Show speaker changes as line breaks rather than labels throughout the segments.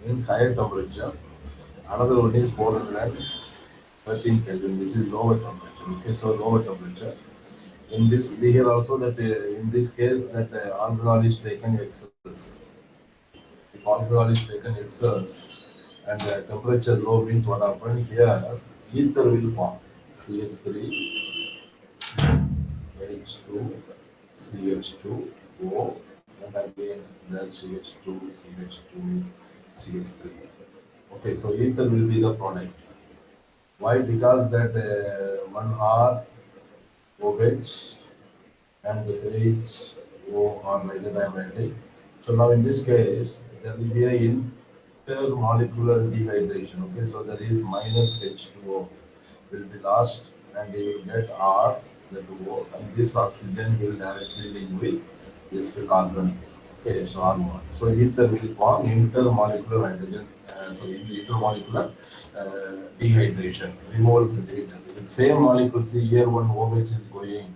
means higher temperature. Another one is 413 Kelvin. This is lower temperature. Okay, so lower temperature. In this, here also that in this case that alcohol is taken excess. If alcohol is taken excess and temperature low means what happened here? Ether will form. CH3, H2, CH2O, and again that CH2, CH2, CH3. Okay, so ether will be the product. Why? Because that one R OH and H O are like that I am writing. So now in this case, there will be a intermolecular dehydration. Okay, so there is minus H2O will be lost and they will get R, that O, and this oxygen will directly link with this carbon. Okay, so R1. So ether will form intermolecular hydrogen, in the intermolecular dehydration, removal the same molecule. See here one OH is going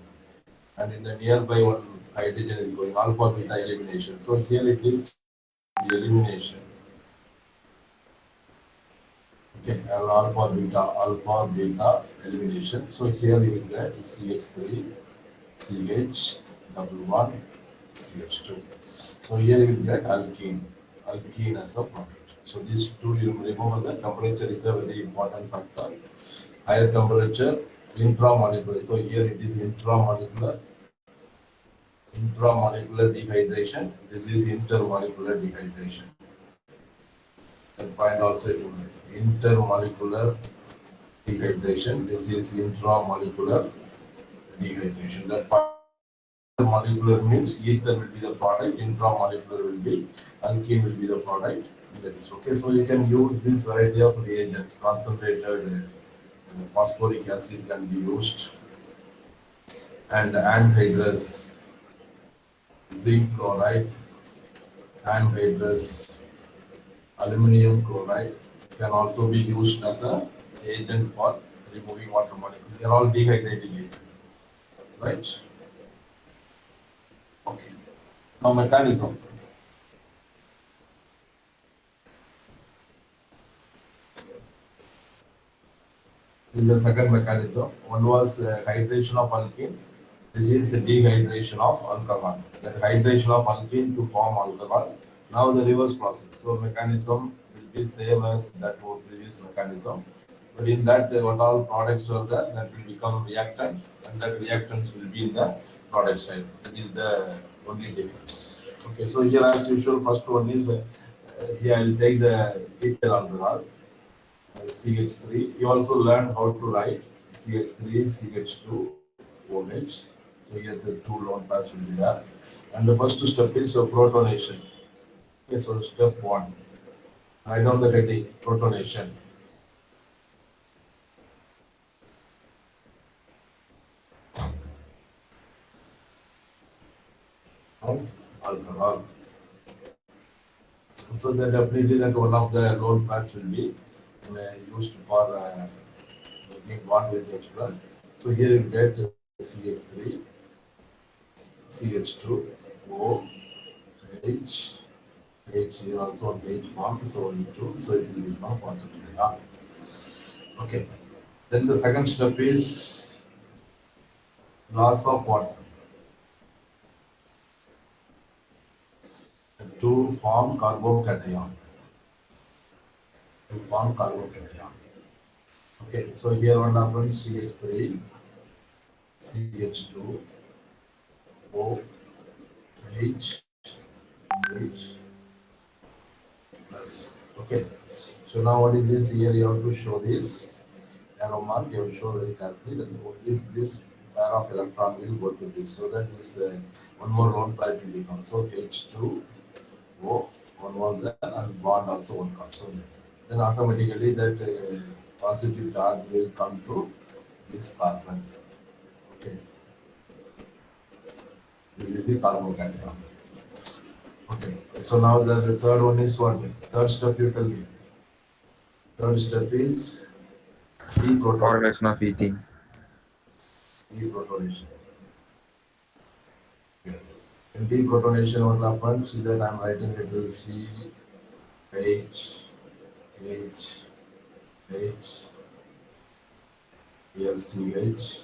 and in the nearby one hydrogen is going, alpha beta elimination. So here it is elimination. Okay, alpha beta elimination. So here you will get CH3, CH, double one, CH2. So here you will get alkene as a product. So these two you remember that temperature is a very important factor. Higher temperature, intramolecular. So here it is intramolecular dehydration. This is intermolecular dehydration. That point also intermolecular dehydration. This is intramolecular dehydration. That point molecular means ether will be the product, intramolecular will be alkene will be the product. That is okay. So you can use this variety of reagents. Concentrated phosphoric acid can be used, and anhydrous zinc chloride, anhydrous aluminum chloride can also be used as a agent for removing water molecules. They are all dehydrating agent, right? Okay. Now mechanism. This is the second mechanism. One was hydration of alkene. This is dehydration of alcohol. That hydration of alkene to form alcohol. Now the reverse process. So mechanism will be same as that previous mechanism. But in that, what all products are there, that will become reactant, and that reactants will be in the product side. That is the only difference. Okay, so here as usual, first one is here I will take the ethyl alcohol, CH3. You also learn how to write CH3, CH2, OH. So here the two lone pairs will be there. And the first step is protonation. Okay, so step one. Write down the heading, protonation. Of alcohol. So that definitely that one of the lone pairs will be used for making bond with H plus. So here you get CH3, CH2, O, H, H here also H form, so only two, so it will become positive. Yeah. Okay. Then the second step is loss of water to form carbocation. To form carbocation. Okay, so here what happens CH3, CH2, O, H, H plus. Okay, so now what is this? Here you have to show this arrow mark. You have to show very carefully that this pair of electron will go to this, so that this one more lone pair will become. So H2, O, one was there, and bond also one comes. So then automatically that positive charge will come to this carbon. Okay, this is the carbocation. Okay, so now the third one is what? Third step you tell me. Third step is deprotonation.
Formation of eating.
Deprotonation. Okay. In deprotonation, what happens is that I'm writing it will C H, H, H, here CH.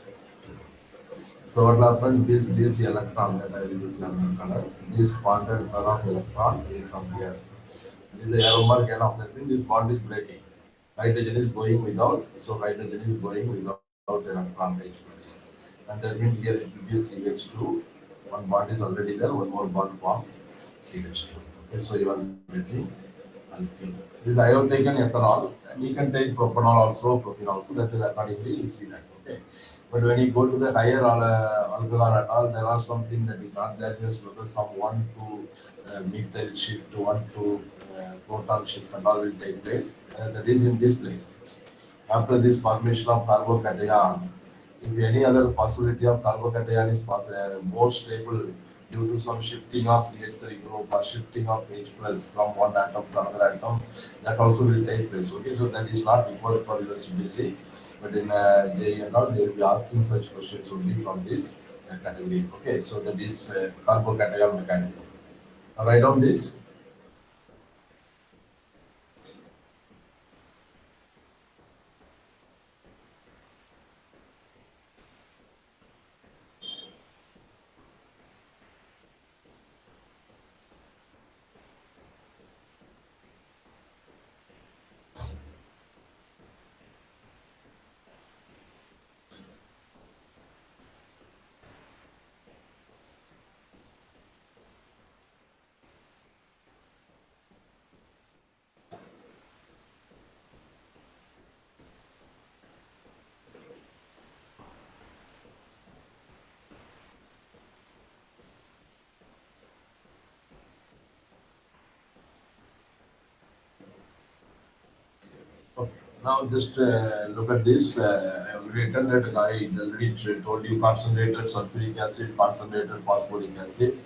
So what will happen? This electron that I will use lemon color, this bonded pair of electron will come here. This is the arrow mark end of that means this bond is breaking. Hydrogen is going without, so hydrogen is going without electron H plus. And that means here it will be CH2. One bond is already there, one more bond form CH2. Okay, so you are getting alkene. This I have taken ethanol, and you can take propanol also, propene also. That is accordingly you see that. Okay, but when you go to the higher alcohol at all, there are something that is not there. Just look at some one to methyl shift, one to proton shift, and all will take place. That is in this place. After this formation of carbocation, if any other possibility of carbocation is more stable due to some shifting of CH3 group or shifting of H plus from one atom to another atom, that also will take place. Okay, so that is not required for the CBC, but in JE and all, they will be asking such questions only from this category. Okay, so that is carbocation mechanism. Now write down this. Okay. Now just look at this. I have written that I already told you concentrated sulfuric acid, concentrated phosphoric acid,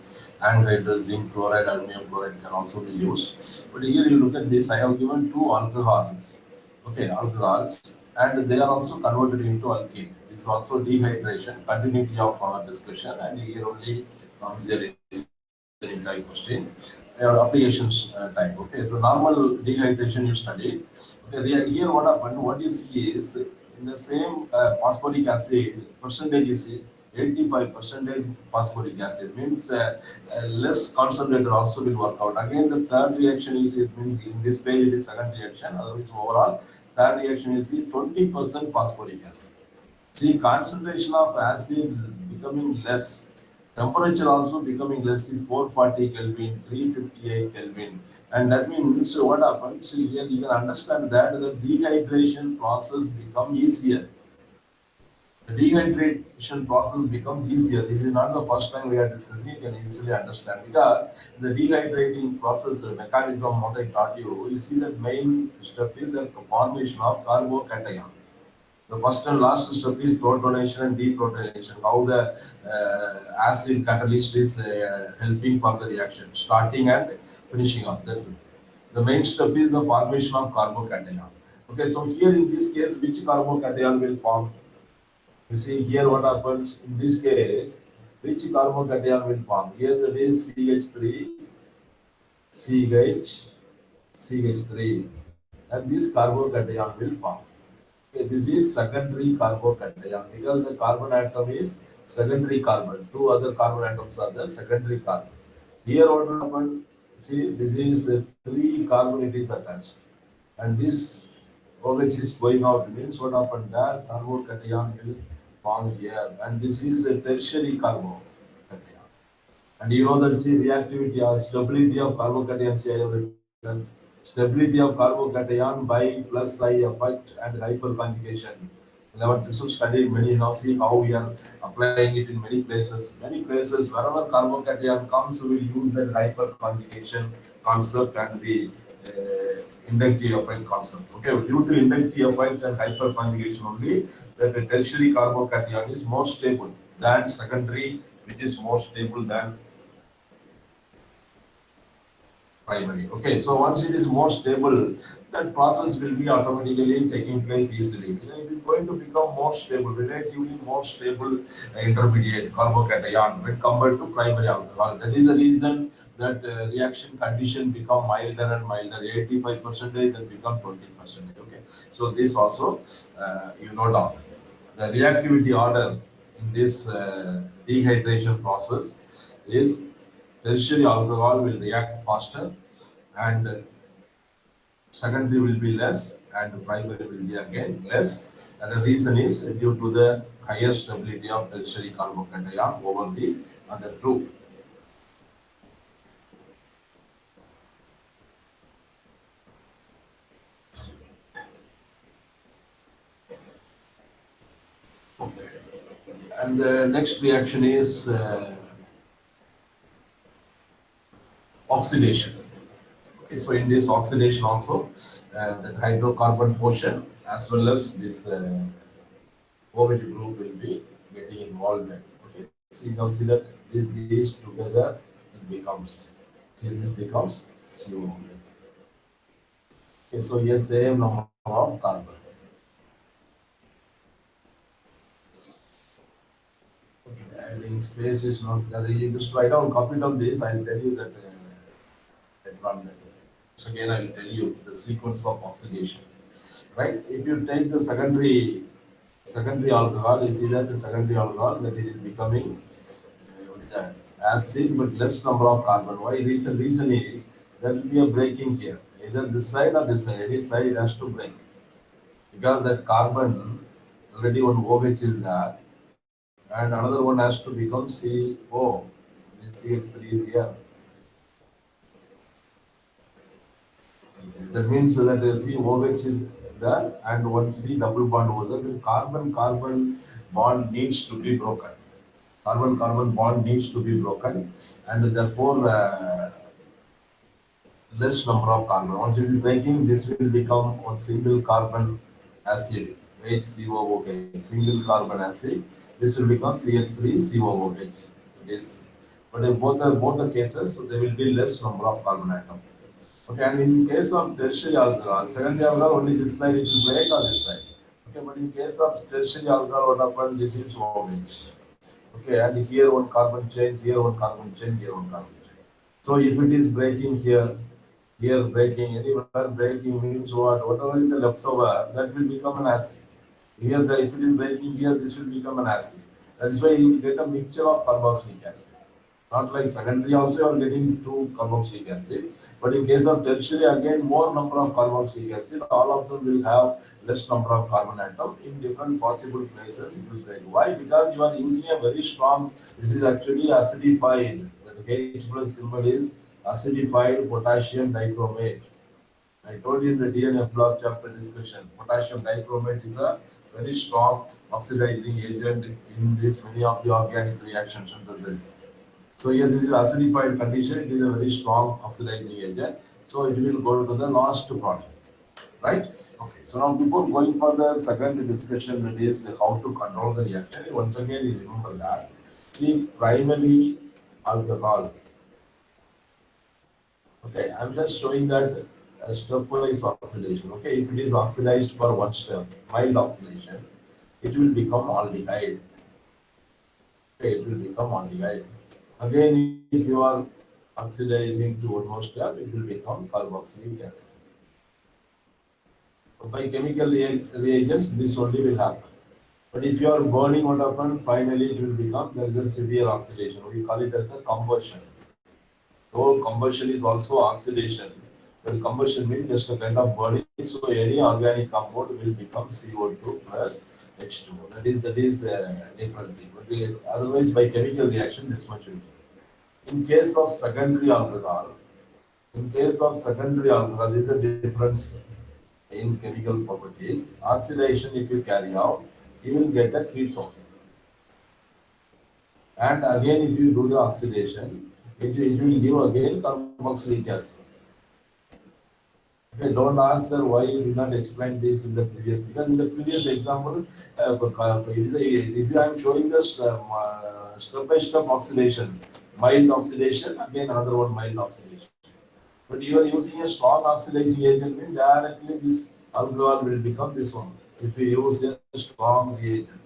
and zinc chloride, aluminum chloride can also be used. But here you look at this. I have given two alcohols. Okay, alcohols, and they are also converted into alkene. This is also dehydration. Continuity of our discussion, and here only there is type question applications type. Okay, so normal dehydration you studied. Okay, here what happened, what you see is in the same phosphoric acid percentage you see 85% phosphoric acid means less concentrated also will work out. Again, the third reaction you see, it means in this page it is second reaction, otherwise overall third reaction you see 20% phosphoric acid. See, concentration of acid becoming less, temperature also becoming less, see 440 Kelvin, 358 Kelvin. And that means what happens here, you can understand that the dehydration process becomes easier. The dehydration process becomes easier. This is not the first time we are discussing, you can easily understand. Because the dehydrating process mechanism, what I taught you, you see the main step is the formation of carbocation. The first and last step is protonation and deprotonation. How the acid catalyst is helping for the reaction, starting and finishing up. That's it. The main step is the formation of carbocation. Okay, so here in this case, which carbocation will form? You see here what happens in this case, which carbocation will form? Here that is CH3, CH, CH3, and this carbocation will form. Okay, this is secondary carbocation because the carbon atom is secondary carbon. Two other carbon atoms are the secondary carbon. Here what will happen? See, this is three carbon it is attached, and this OH is going out means what happened there? Carbocation will form here, and this is a tertiary carbocation. And you know that see reactivity or stability of carbocation, see I have written stability of carbocation by plus I effect and hyperconjugation. 11th so studied many now see how we are applying it in many places. Many places wherever carbocation comes, we will use that hyperconjugation concept and the inductive effect concept. Okay, due to inductive effect and hyperconjugation only, that the tertiary carbocation is more stable than secondary, which is more stable than primary. Okay, so once it is more stable, that process will be automatically taking place easily. It is going to become more stable, relatively more stable intermediate carbocation when compared to primary alcohol. That is the reason that reaction condition become milder and milder. 85% then become 20%. Okay, so this also you note down. The reactivity order in this dehydration process is tertiary alcohol will react faster and secondary will be less and primary will be again less. And the reason is due to the higher stability of tertiary carbocation over the other two. Okay. And the next reaction is oxidation. Okay, so in this oxidation also, the hydrocarbon portion as well as this OH group will be getting involved. Okay, so you can see that these together it becomes, see this becomes CO. Okay, so here same number of carbon. Okay, I think space is not there. You just write down, copy down this. I'll tell you that environment. So again, I will tell you the sequence of oxidation. Right? If you take the secondary alcohol, you see that the secondary alcohol that it is becoming what is that? Acid but less number of carbon. Why? Reason is there will be a breaking here. Either this side or this side. Any side it has to break. Because that carbon already one OH is there and another one has to become CO. This CH3 is here. That means that the COH is there and one C double bond over there. The carbon-carbon bond needs to be broken. Carbon-carbon bond needs to be broken and therefore less number of carbon. Once it is breaking, this will become one single carbon acid, HCOOH, single carbon acid. This will become CH3COOH. It is, but in both the cases, there will be less number of carbon atom. Okay, and in case of tertiary alcohol, secondary alcohol only this side it will break or this side. Okay, but in case of tertiary alcohol, what happens? This is OH. Okay, and here one carbon change, here one carbon change, here one carbon change. So if it is breaking here, here breaking, anywhere breaking means what? Whatever is the leftover, that will become an acid. Here, if it is breaking here, this will become an acid. That is why you get a mixture of carboxylic acid. Not like secondary also you are getting two carboxylic acid, but in case of tertiary again more number of carboxylic acid, all of them will have less number of carbon atom in different possible places it will break. Why? Because you are using a very strong, this is actually acidified, the H plus symbol is acidified potassium dichromate. I told you in the DNA block chapter discussion, potassium dichromate is a very strong oxidizing agent in this many of the organic reaction synthesis. So here this is acidified condition, it is a very strong oxidizing agent. So it will go to the last product, right? Okay, so now before going for the second discussion, that is how to control the reaction. Once again, you remember that. See, primary alcohol. Okay, I'm just showing that stepwise oxidation. Okay, if it is oxidized for one step, mild oxidation, it will become aldehyde. Okay, it will become aldehyde. Again, if you are oxidizing to one more step, it will become carboxylic acid. So by chemical reagents, this only will happen. But if you are burning what happens, finally it will become, there is a severe oxidation. We call it as a combustion. So combustion is also oxidation. But combustion means just a kind of burning. So any organic compound will become CO2 plus H2O. That is different thing. But otherwise, by chemical reaction, this much will be. In case of secondary alcohol, there is a difference in chemical properties. Oxidation, if you carry out, you will get a ketone. And again, if you do the oxidation, it will give again carboxylic acid. Okay, don't ask sir why you did not explain this in the previous, because in the previous example, I am showing the step by step oxidation, mild oxidation, again another one mild oxidation. But you are using a strong oxidizing agent, mean directly this alcohol will become this one. If you use a strong reagent,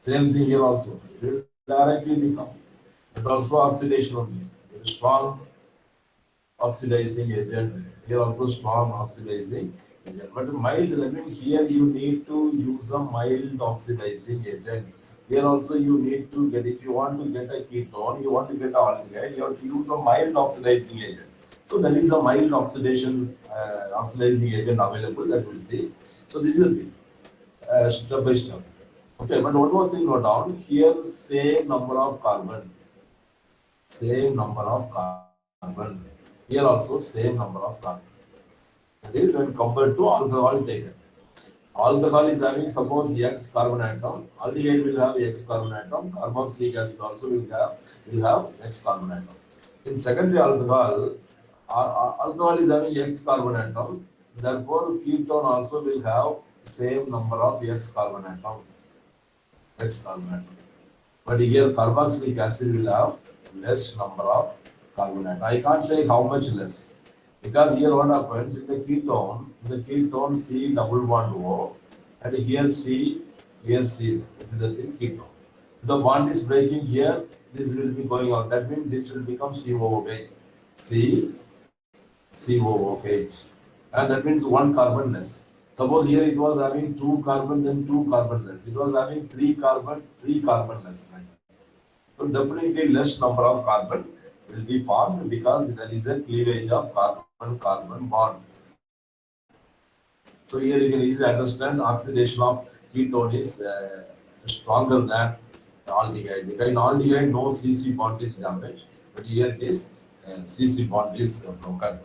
same thing here also. It will directly become. It also oxidation only. Very strong oxidizing agent. Here also strong oxidizing agent. But mild, that means here you need to use a mild oxidizing agent. Here also you need to get, if you want to get a ketone, you want to get aldehyde, you have to use a mild oxidizing agent. So there is a mild oxidizing agent available that we'll see. So this is the thing, step by step. Okay, but one more thing note down. Here same number of carbon, same number of carbon. Here also same number of carbon. That is when compared to alcohol taken. Alcohol is having suppose X carbon atom, aldehyde will have X carbon atom, carboxylic acid also will have X carbon atom. In secondary alcohol, alcohol is having X carbon atom, therefore ketone also will have same number of X carbon atom. X carbon atom. But here carboxylic acid will have less number of carbon atom. I can't say how much less. Because here what happens in the ketone C double bond O, and here C, this is the thing ketone. The bond is breaking here, this will be going out. That means this will become COOH. C, COOH. And that means one carbon less. Suppose here it was having two carbon, then two carbon less. It was having three carbon less. Right? So definitely less number of carbon will be formed because there is a cleavage of carbon-carbon bond. So here you can easily understand oxidation of ketone is stronger than aldehyde. Because in aldehyde no CC bond is damaged, but here it is CC bond is broken.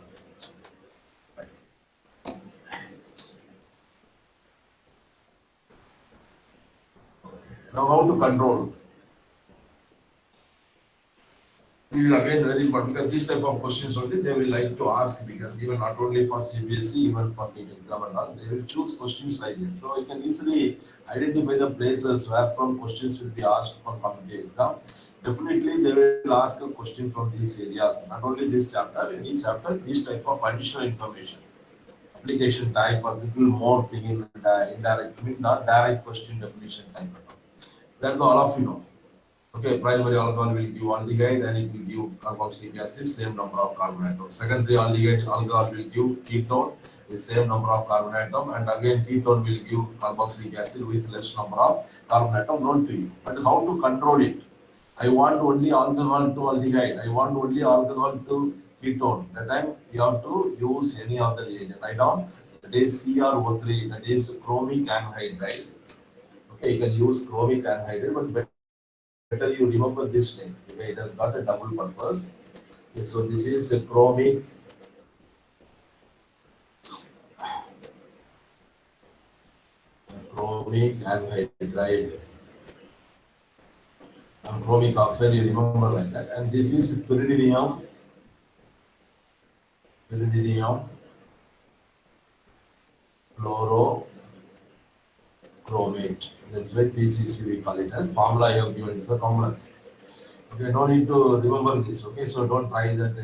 Right. Now how to control? This is again very important because this type of questions only they will like to ask because even not only for CBSE, even for NEET exam and all, they will choose questions like this. So you can easily identify the places where from questions will be asked for competitive exam. Definitely they will ask a question from these areas, not only this chapter, in each chapter, this type of additional information, application type or little more thing in indirect, I mean not direct question definition type. That's all of you know. Okay, primary alcohol will give aldehyde and it will give carboxylic acid, same number of carbon atoms. Secondary aldehyde alcohol will give ketone with same number of carbon atom, and again ketone will give carboxylic acid with less number of carbon atom known to you. But how to control it? I want only alcohol to aldehyde. I want only alcohol to ketone. That time you have to use any other reagent. Write down that is CrO3, that is chromic anhydride. Okay, you can use chromic anhydride, but better you remember this name. Okay, it has got a double purpose. Okay, so this is a chromic anhydride and chromic oxide. You remember like that. And this is pyridinium chlorochromate. That's why PCC we call it as formula. I have given is a complex. Okay, no need to remember this. Okay, so don't try that to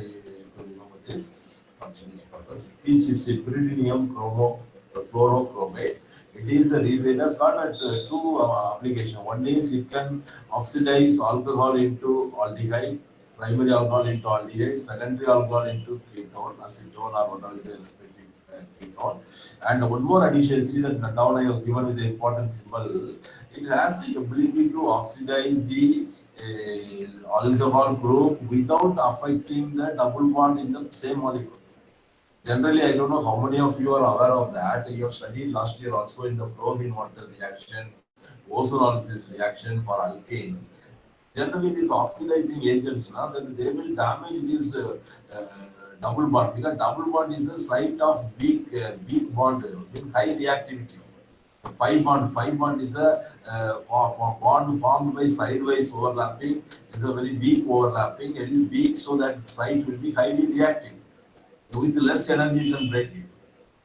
remember this. Function is purpose. PCC, pyridinium chlorochromate. It is a reason. It has got two application. One is it can oxidize alcohol into aldehyde, primary alcohol into aldehyde, secondary alcohol into ketone, acetone, or whatever is the respective ketone. And one more addition, see that down I have given with the important symbol. It has the ability to oxidize the alcohol group without affecting the double bond in the same molecule. Generally, I don't know how many of you are aware of that. You have studied last year also in the bromine water reaction, ozonolysis reaction for alkane. Generally, these oxidizing agents, now that they will damage this double bond because double bond is a site of weak bond with high reactivity. The pi bond is a bond formed by sidewise overlapping. Is a very weak overlapping. It is weak, so that site will be highly reactive. With less energy, you can break it.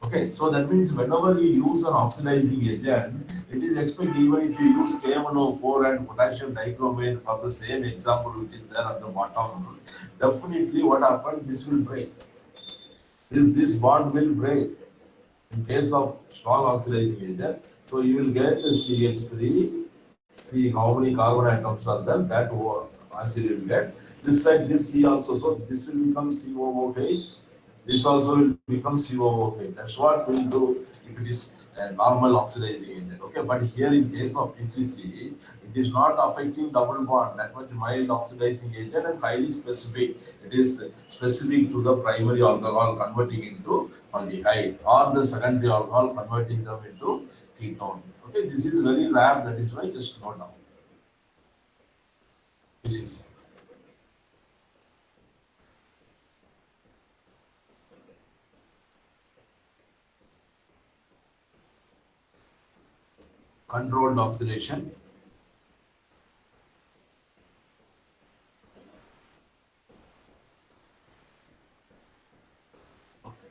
Okay, so that means whenever you use an oxidizing agent, it is expected even if you use K1O4 and potassium dichromate for the same example which is there at the bottom, definitely what happens, this will break. This bond will break in case of strong oxidizing agent. So you will get CH3. See how many carbon atoms are there. That acid you will get. This side, this C also. So this will become COOH. This also will become COOH. That's what we'll do if it is a normal oxidizing agent. Okay, but here in case of PCC, it is not affecting double bond. That much mild oxidizing agent and highly specific. It is specific to the primary alcohol converting into aldehyde or the secondary alcohol converting them into ketone. Okay, this is very rare. That is why just note down. PCC. Controlled oxidation. Okay.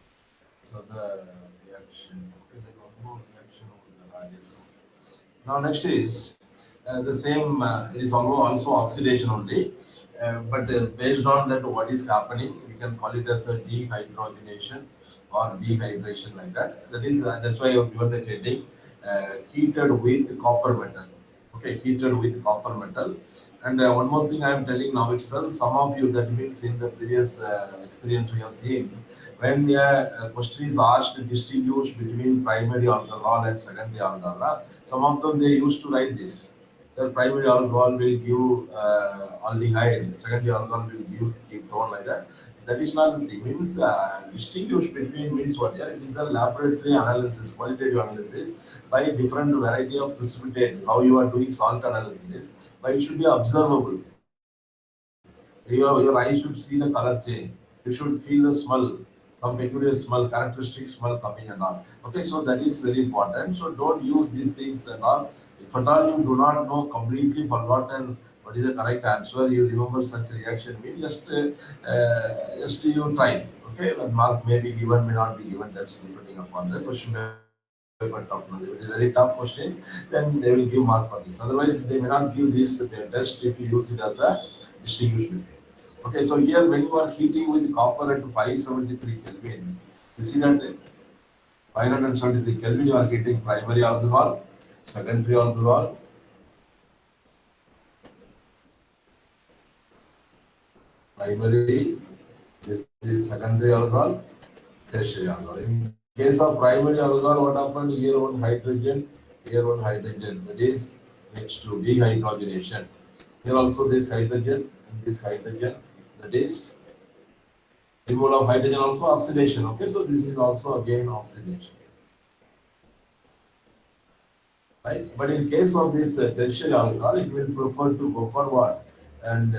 So the reaction. Okay, there was no reaction over the yes. Now next is the same. It is also oxidation only, but based on that, what is happening, we can call it as a dehydrogenation or dehydration like that. That is that's why I have given the heading heated with copper metal. Okay, heated with copper metal. And one more thing I am telling now itself, some of you that means in the previous experience we have seen, when a question is asked to distinguish between primary alcohol and secondary alcohol, some of them they used to write this. The primary alcohol will give aldehyde, secondary alcohol will give ketone like that. That is not the thing. Means distinguish between means what? Yeah, it is a laboratory analysis, qualitative analysis by different variety of precipitate. How you are doing salt analysis, but it should be observable. Your eyes should see the color change. You should feel the smell, some peculiar smell, characteristic smell coming and all. Okay, so that is very important. So don't use these things and all. If at all you do not know, completely forgotten what is the correct answer, you remember such reaction, mean just you try. Okay, but mark may be given, may not be given. That's depending upon the question paper tough. If it is a very tough question, then they will give mark for this. Otherwise, they may not give this test if you use it as a distinguishment. Okay, so here when you are heating with copper at 573 Kelvin, you see that 573 Kelvin, you are getting primary alcohol, secondary alcohol, primary, this is secondary alcohol, tertiary alcohol. In case of primary alcohol, what happened? Here one hydrogen, that is H2, dehydrogenation. Here also this hydrogen and this hydrogen, that is removal of hydrogen, also oxidation. Okay, so this is also again oxidation, right? But in case of this tertiary alcohol, it will prefer to go for what? And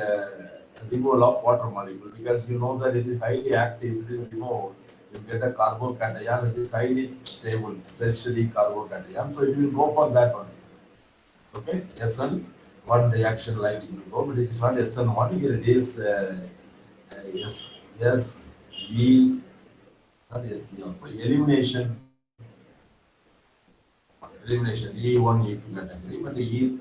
removal of water molecule, because you know that it is highly active, it is removed. You get a carbocation which is highly stable, tertiary carbocation. So it will go for that one. Okay, SN one reaction like it will go, but it is not SN1. Here it is S E, not SE also. Elimination E1, E2 category, but the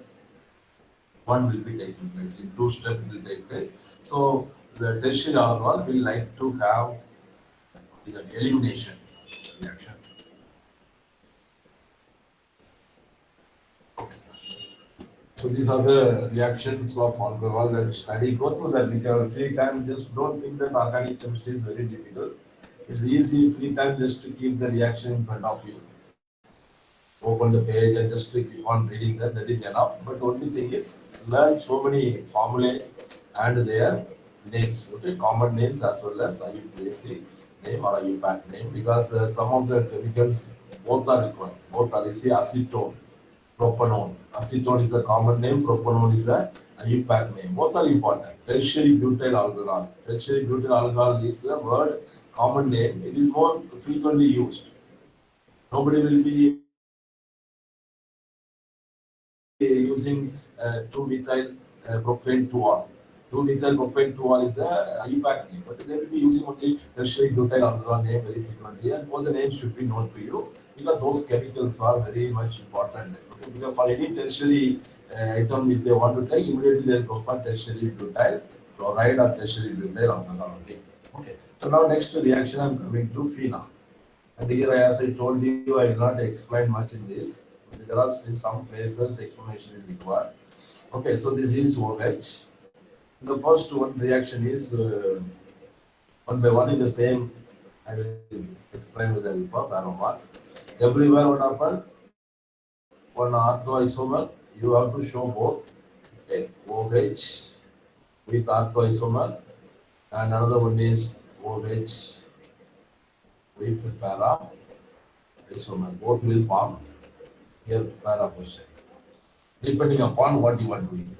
E1 will be taking place. In two steps it will take place. So the tertiary alcohol will like to have the elimination reaction. So these are the reactions of alcohol that study. Go through that with your free time. Just don't think that organic chemistry is very difficult. It's easy free time just to keep the reaction in front of you. Open the page and just keep on reading that. That is enough. But the only thing is learn so many formulae and their names. Okay, common names as well as IUPAC name or IUPAC name, because some of the chemicals both are required. Both are, you see, acetone, propanone. Acetone is a common name, propanone is a IUPAC name. Both are important. Tertiary butyl alcohol. Tertiary butyl alcohol is the word common name. It is more frequently used. Nobody will be using 2-methyl propane 2-ol. 2-methyl propane 2-ol is the IUPAC name, but they will be using only tertiary butyl alcohol name very frequently, and all the names should be known to you because those chemicals are very much important. Okay? Because for any tertiary item, if they want to take, immediately they'll go for tertiary butyl chloride or tertiary butyl alcohol only. Okay. So now next reaction I'm coming to phenol. And here, as I told you, I will not explain much in this. There are some places explanation is required. Okay, so this is OH. The first one reaction is one by one in the same. I will explain with the help of arrow mark. Everywhere what happen? One orthoisomer, you have to show both. Okay, OH with orthoisomer, and another one is OH with para isomer. Both will form here para position, depending upon what you are doing.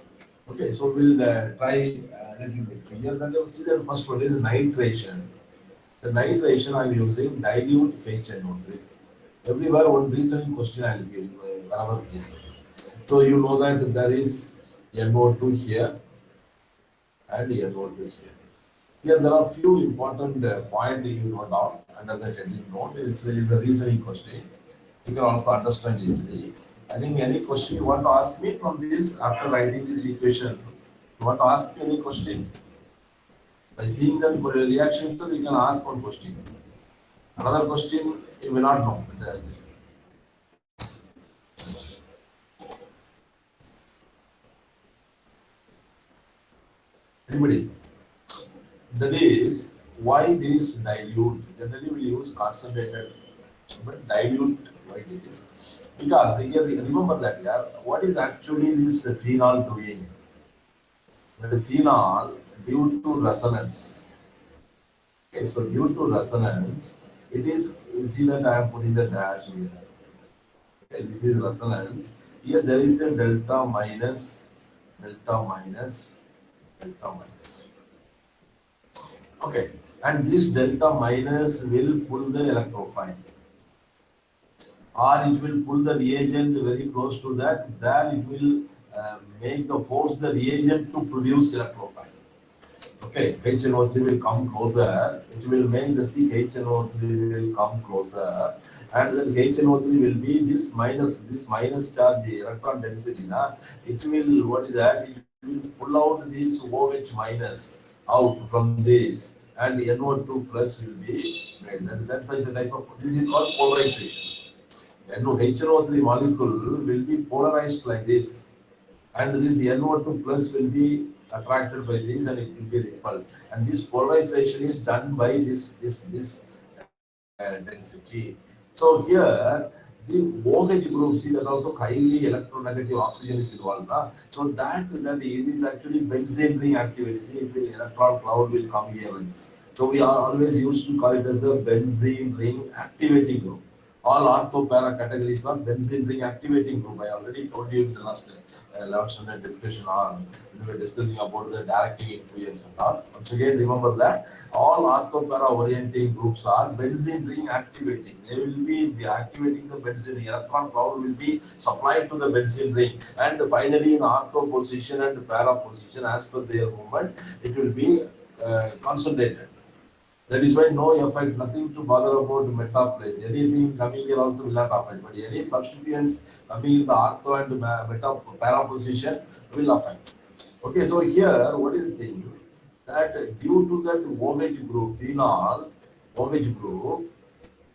Okay, so we'll try a little bit here. Then you'll see that first one is nitration. The nitration I'm using dilute HNO3. Everywhere one reasoning question I'll give whenever is. So you know that there is NO2 here and NO2 here. Here there are few important points you note down under the heading note. Is a reasoning question. You can also understand easily. I think any question you want to ask me from this after writing this equation, you want to ask me any question? By seeing that reaction, so you can ask one question. Another question you may not know. This. Anybody? That is why this dilute. Generally, we use concentrated, but dilute. Why this? Because here remember that yeah, what is actually this phenol doing? The phenol due to resonance. Okay, so due to resonance, it is, you see that I am putting the dash here. Okay, this is resonance. Here there is a delta minus, delta minus, delta minus. Okay, and this delta minus will pull the electrophile, or it will pull the reagent very close to that. Then it will make the force the reagent to produce electrophile. Okay, HNO3 will come closer. It will make the HNO3 will come closer, and then HNO3 will be this minus charge electron density. Na, it will what is that? It will pull out this OH minus out from this, and NO2 plus will be made. That's such a type of this is called polarization. HNO3 molecule will be polarized like this, and this NO2 plus will be attracted by this and it will be repelled. And this polarization is done by this density. So here the OH group, see that also highly electronegative oxygen is involved. So that is actually benzene ring activity. See, it will, electron cloud will come here like this. So we are always used to call it as a benzene ring activating group. All ortho para categories are benzene ring activating group. I already told you in the last lesson discussion on we were discussing about the directing influence and all. Once again, remember that all ortho para orienting groups are benzene ring activating. They will be activating the benzene. Electron power will be supplied to the benzene ring, and finally in ortho position and para position, as per their movement, it will be concentrated. That is why no effect, nothing to bother about meta place. Anything coming here also will not affect. But any substituents coming in the ortho and meta para position will affect. Okay, so here what is the thing? That due to that OH group, phenol, OH group,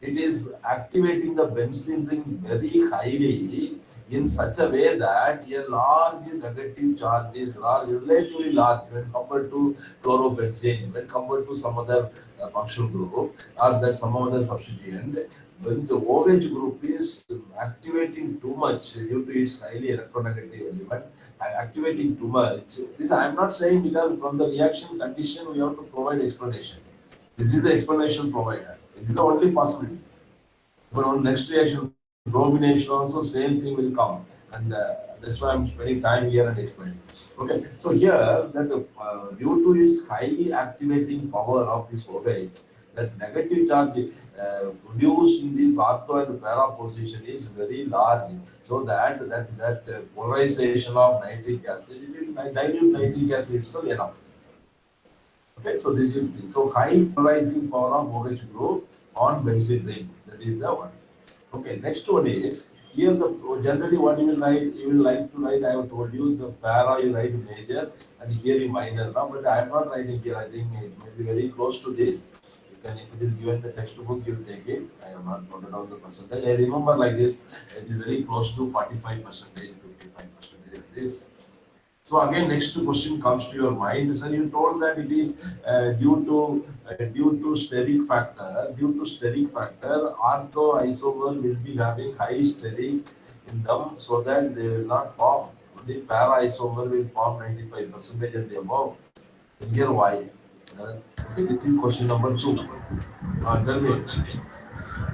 it is activating the benzene ring very highly in such a way that a large negative charge is large, relatively large when compared to chlorobenzene, when compared to some other functional group or that some other substituent. When the OH group is activating too much due to its highly electronegative element, activating too much. This I am not saying because from the reaction condition we have to provide explanation. This is the explanation provided. This is the only possibility. But on next reaction, bromination also same thing will come, and that's why I'm spending time here and explaining. Okay, so here that due to its highly activating power of this OH, that negative charge produced in this ortho and para position is very large. So that polarization of nitric acid, it will dilute nitric acid itself enough. Okay, so this is the thing. So high polarizing power of OH group on benzene ring. That is the one. Okay, next one is Here, generally what you will write, you will like to write. I have told you, so para you write major, and here you minor. Now, but I am not writing here. I think it may be very close to this. You can, if it is given the textbook, you take it. I have not noted down the percentage. I remember like this. It is very close to 45%, 55%. Like this. So again, next question comes to your mind. Sir, you told that it is due to steric factor. Due to steric factor, orthoisomer will be having high steric in them, so that they will not form. Only para-isomer will form 95% and above. And here why? Okay, this is question number two. Tell me.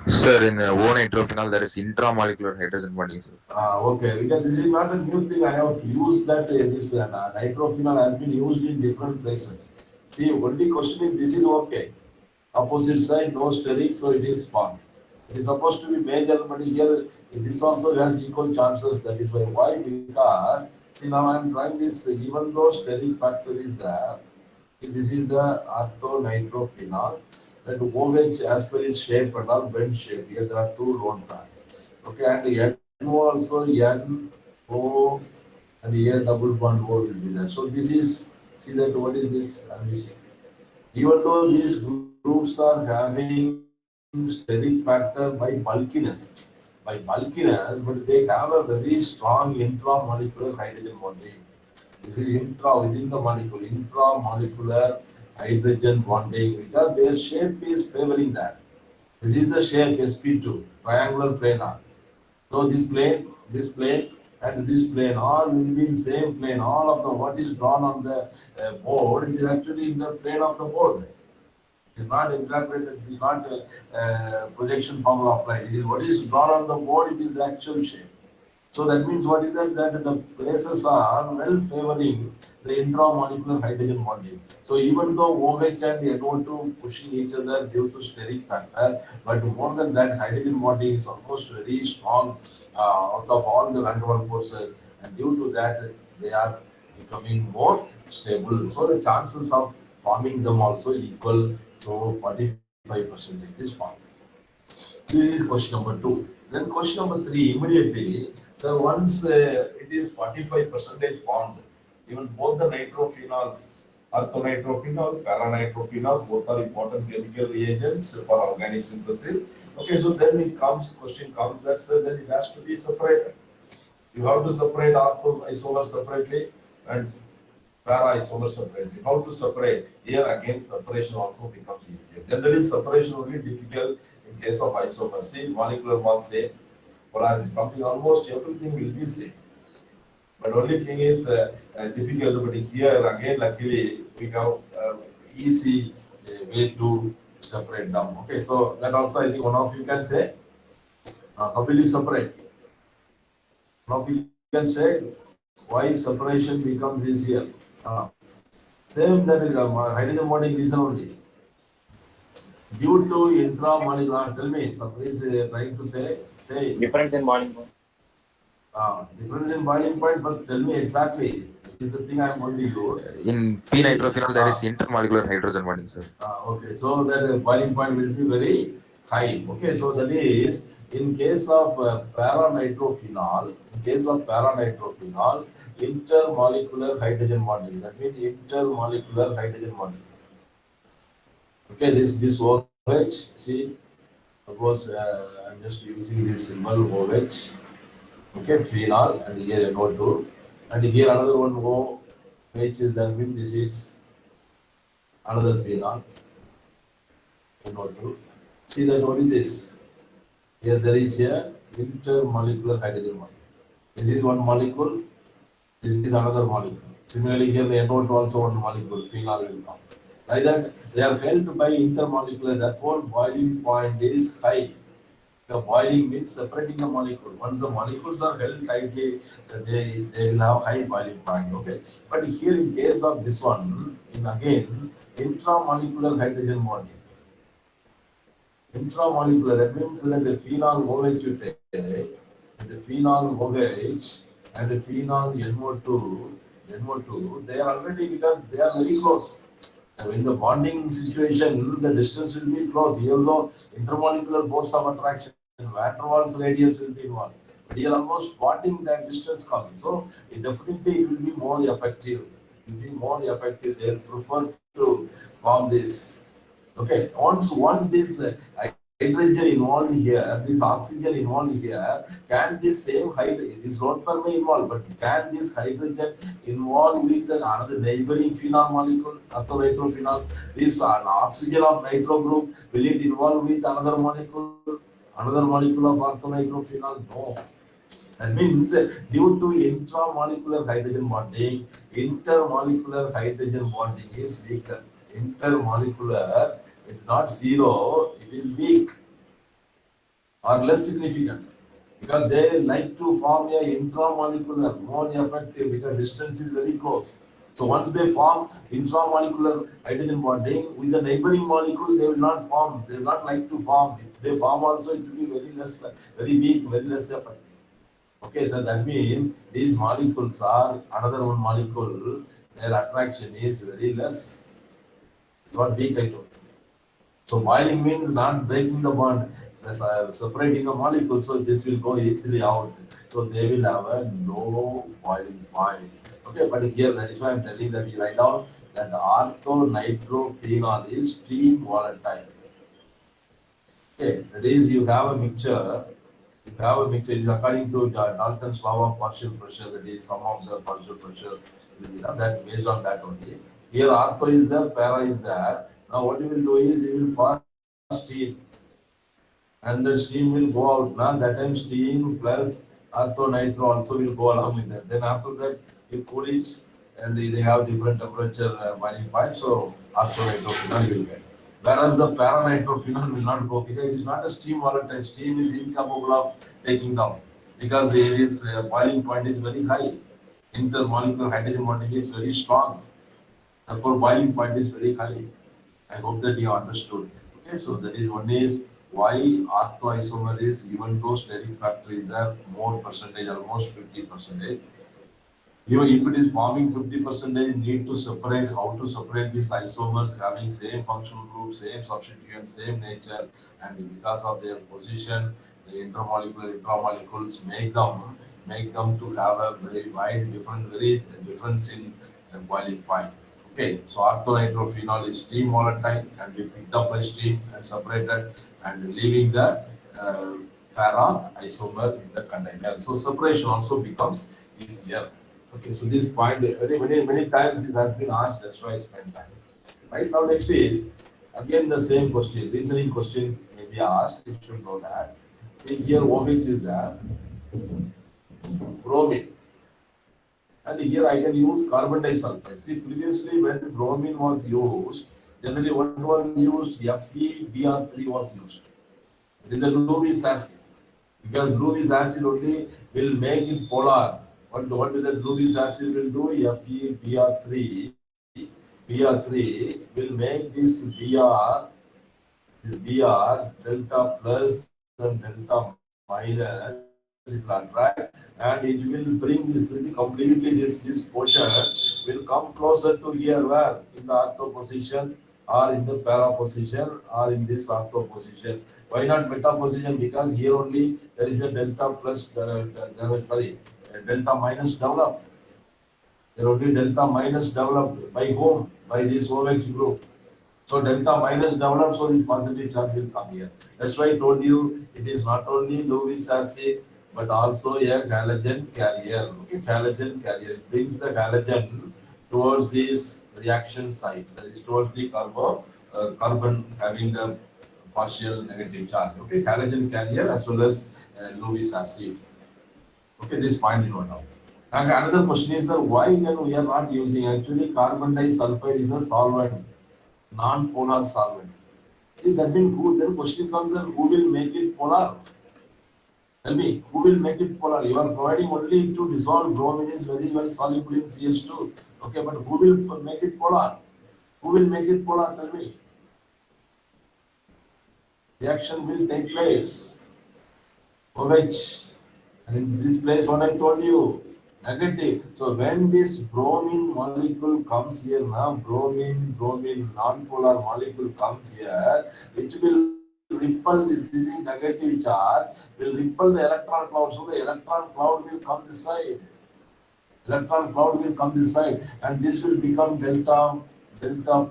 Sir, in O nitrophenol, there is intramolecular hydrogen bonding, sir.
Okay, because this is not a new thing. I have used that this nitrophenol has been used in different places. See, only question is this is okay. Opposite side, no steric, so it is fun. It is supposed to be major, but here this also has equal chances. That is why. Why? Because see now I am trying this. Even though steric factor is there, this is the orthonitrophenol. That OH as per its shape and all bend shape. Here there are two lone pairs. Okay, and N also N O and here double bond O will be there. So this is see that what is this? Even though these groups are having steric factor by bulkiness, but they have a very strong intramolecular hydrogen bonding. This is within the molecule, intramolecular hydrogen bonding because their shape is favoring that. This is the shape sp2, triangular planar. So this plane, and this plane all will be in same plane. All of the what is drawn on the board, it is actually in the plane of the board. It is not exaggerated. It is not projection formula applied. It is what is drawn on the board. It is the actual shape. So that means what is that? That the places are well favoring the intramolecular hydrogen bonding. So even though OH and NO2 pushing each other due to steric factor, but more than that, hydrogen bonding is almost very strong out of all the van der Waals forces, and due to that, they are becoming more stable. So the chances of forming them also equal. So 45% is formed. This is question number two. Then question number three, immediately, so once it is 45% formed, even both the nitrophenols, orthonitrophenol, paranitrophenol, both are important chemical reagents for organic synthesis. Okay, so then question comes that then it has to be separated. You have to separate ortho isomer separately and para-isomer separately. How to separate? Here again, separation also becomes easier. Generally, separation will be difficult in case of isomer. See, molecular mass same, polarity, something almost everything will be same. But only thing is difficult. But here again, luckily, we have easy way to separate them. Okay, so that also I think one of you can say, how will you separate? One of you can say why separation becomes easier. Same that is hydrogen bonding reason only. Due to intramolecular, tell me, somebody is trying to say
Difference in boiling point.
difference in boiling point, but tell me exactly. This is the thing I am going to use.
In P
See,
nitrophenol, there is intermolecular hydrogen bonding, sir.
okay, so that boiling point will be very high. Okay, so that is in case of paranitrophenol, intermolecular hydrogen bonding. That means intermolecular hydrogen bonding. Okay, this OH, see, suppose I'm just using this symbol OH. Okay, phenol, and here NO2, and here another one OH is that means this is another phenol, NO2. See that what is this? Here there is a intermolecular hydrogen bond. This is one molecule, this is another molecule. Similarly, here the NO2 also one molecule, phenol will come. Like that, they are held by intermolecular, therefore boiling point is high. The boiling means separating the molecule. Once the molecules are held tightly, they will have high boiling point. Okay. But here in case of this one, in again, intramolecular hydrogen bonding. Intramolecular, that means that the phenol OH you take, and the phenol OH and the phenol NO2, they are already because they are very close. So in the bonding situation, the distance will be close, even though intermolecular force of attraction, van der Waals radius will be involved. Here almost bonding that distance comes. So definitely it will be more effective. It will be more effective. They'll prefer to form this. Okay, once this hydrogen involved here, this oxygen involved here, can this same hydrogen, this not per me involved, but can this hydrogen involved with another neighboring phenol molecule, orthonitrophenol? This oxygen of nitro group, will it involve with another molecule of orthonitrophenol? No. That means due to intramolecular hydrogen bonding, intermolecular hydrogen bonding is weaker. Intermolecular, it's not zero, it is weak or less significant because they like to form a intramolecular, more effective because distance is very close. So once they form intramolecular hydrogen bonding with the neighboring molecule, they will not form. They will not like to form. If they form also, it will be very less, very weak, very less effective. Okay, so that means these molecules are another one molecule, their attraction is very less. It's what weak I told. So boiling means not breaking the bond, separating a molecule, so this will go easily out. So they will have a low boiling point. Okay, but here that is why I'm telling that you write down that orthonitrophenol is steam volatile. Okay, that is you have a mixture. You have a mixture. It is according to Dalton's law of partial pressure. That is sum of the partial pressure. That based on that only. Here ortho is there, para is there. Now what you will do is you will pass steam, and the steam will go out. Now that time steam plus ortho nitro also will go along with that. Then after that you cool it, and they have different temperature boiling point. So ortho nitrophenol you will get. Whereas the paranitrophenol will not go because it is not a steam volatile. Steam is incapable of taking down because it is boiling point is very high. Intermolecular hydrogen bonding is very strong. Therefore, boiling point is very high. I hope that you understood. Okay, so that is one is why orthoisomer is even though steric factor is there more percentage, almost 50%. Even if it is forming 50%, you need to separate how to separate these isomers having same functional group, same substituent, same nature, and because of their position, the intermolecular intramolecules make them to have a very wide different very difference in boiling point. Okay, so orthonitrophenol is steam volatile and we picked up by steam and separated and leaving the uh, para isomer in the container. So separation also becomes easier. Okay, so this point many times this has been asked. That's why I spent time. Right now, next is again the same question. Reasoning question may be asked. You should know that. See here, OH is there, bromine, and here I can use carbon disulfide. See, previously when bromine was used, generally what was used? FeBr3 was used. It is a Lewis acid because Lewis acid only will make it polar. What will the Lewis acid will do? FeBr3, Br3 will make this Br delta plus and delta minus. It will attract and it will bring this completely this portion will come closer to here where in the ortho position or in the para position or in this ortho position. Why not meta position? Because here only there is a delta plus delta minus developed. There will be delta minus developed by whom? By this OH group. So delta minus developed, so this positive charge will come here. That's why I told you it is not only Lewis acid but also a halogen carrier. Okay, halogen carrier. It brings the halogen towards this reaction site, that is towards the carbon having the partial negative charge. Okay, halogen carrier as well as Lewis acid. Okay, this point you know now. And another question is that why then we are not using actually carbon disulfide is a solvent, non-polar solvent. See that means who then question comes that who will make it polar? Tell me, who will make it polar? You are providing only to dissolve bromine is very well soluble in CH2. Okay, but who will make it polar? Who will make it polar? Tell me. Reaction will take place. OH. And in this place, what I told you, negative. So when this bromine molecule comes here now, bromine non-polar molecule comes here, it will react repel this is negative charge, will repel the electron cloud. So the electron cloud will come this side. Electron cloud will come this side, and this will become delta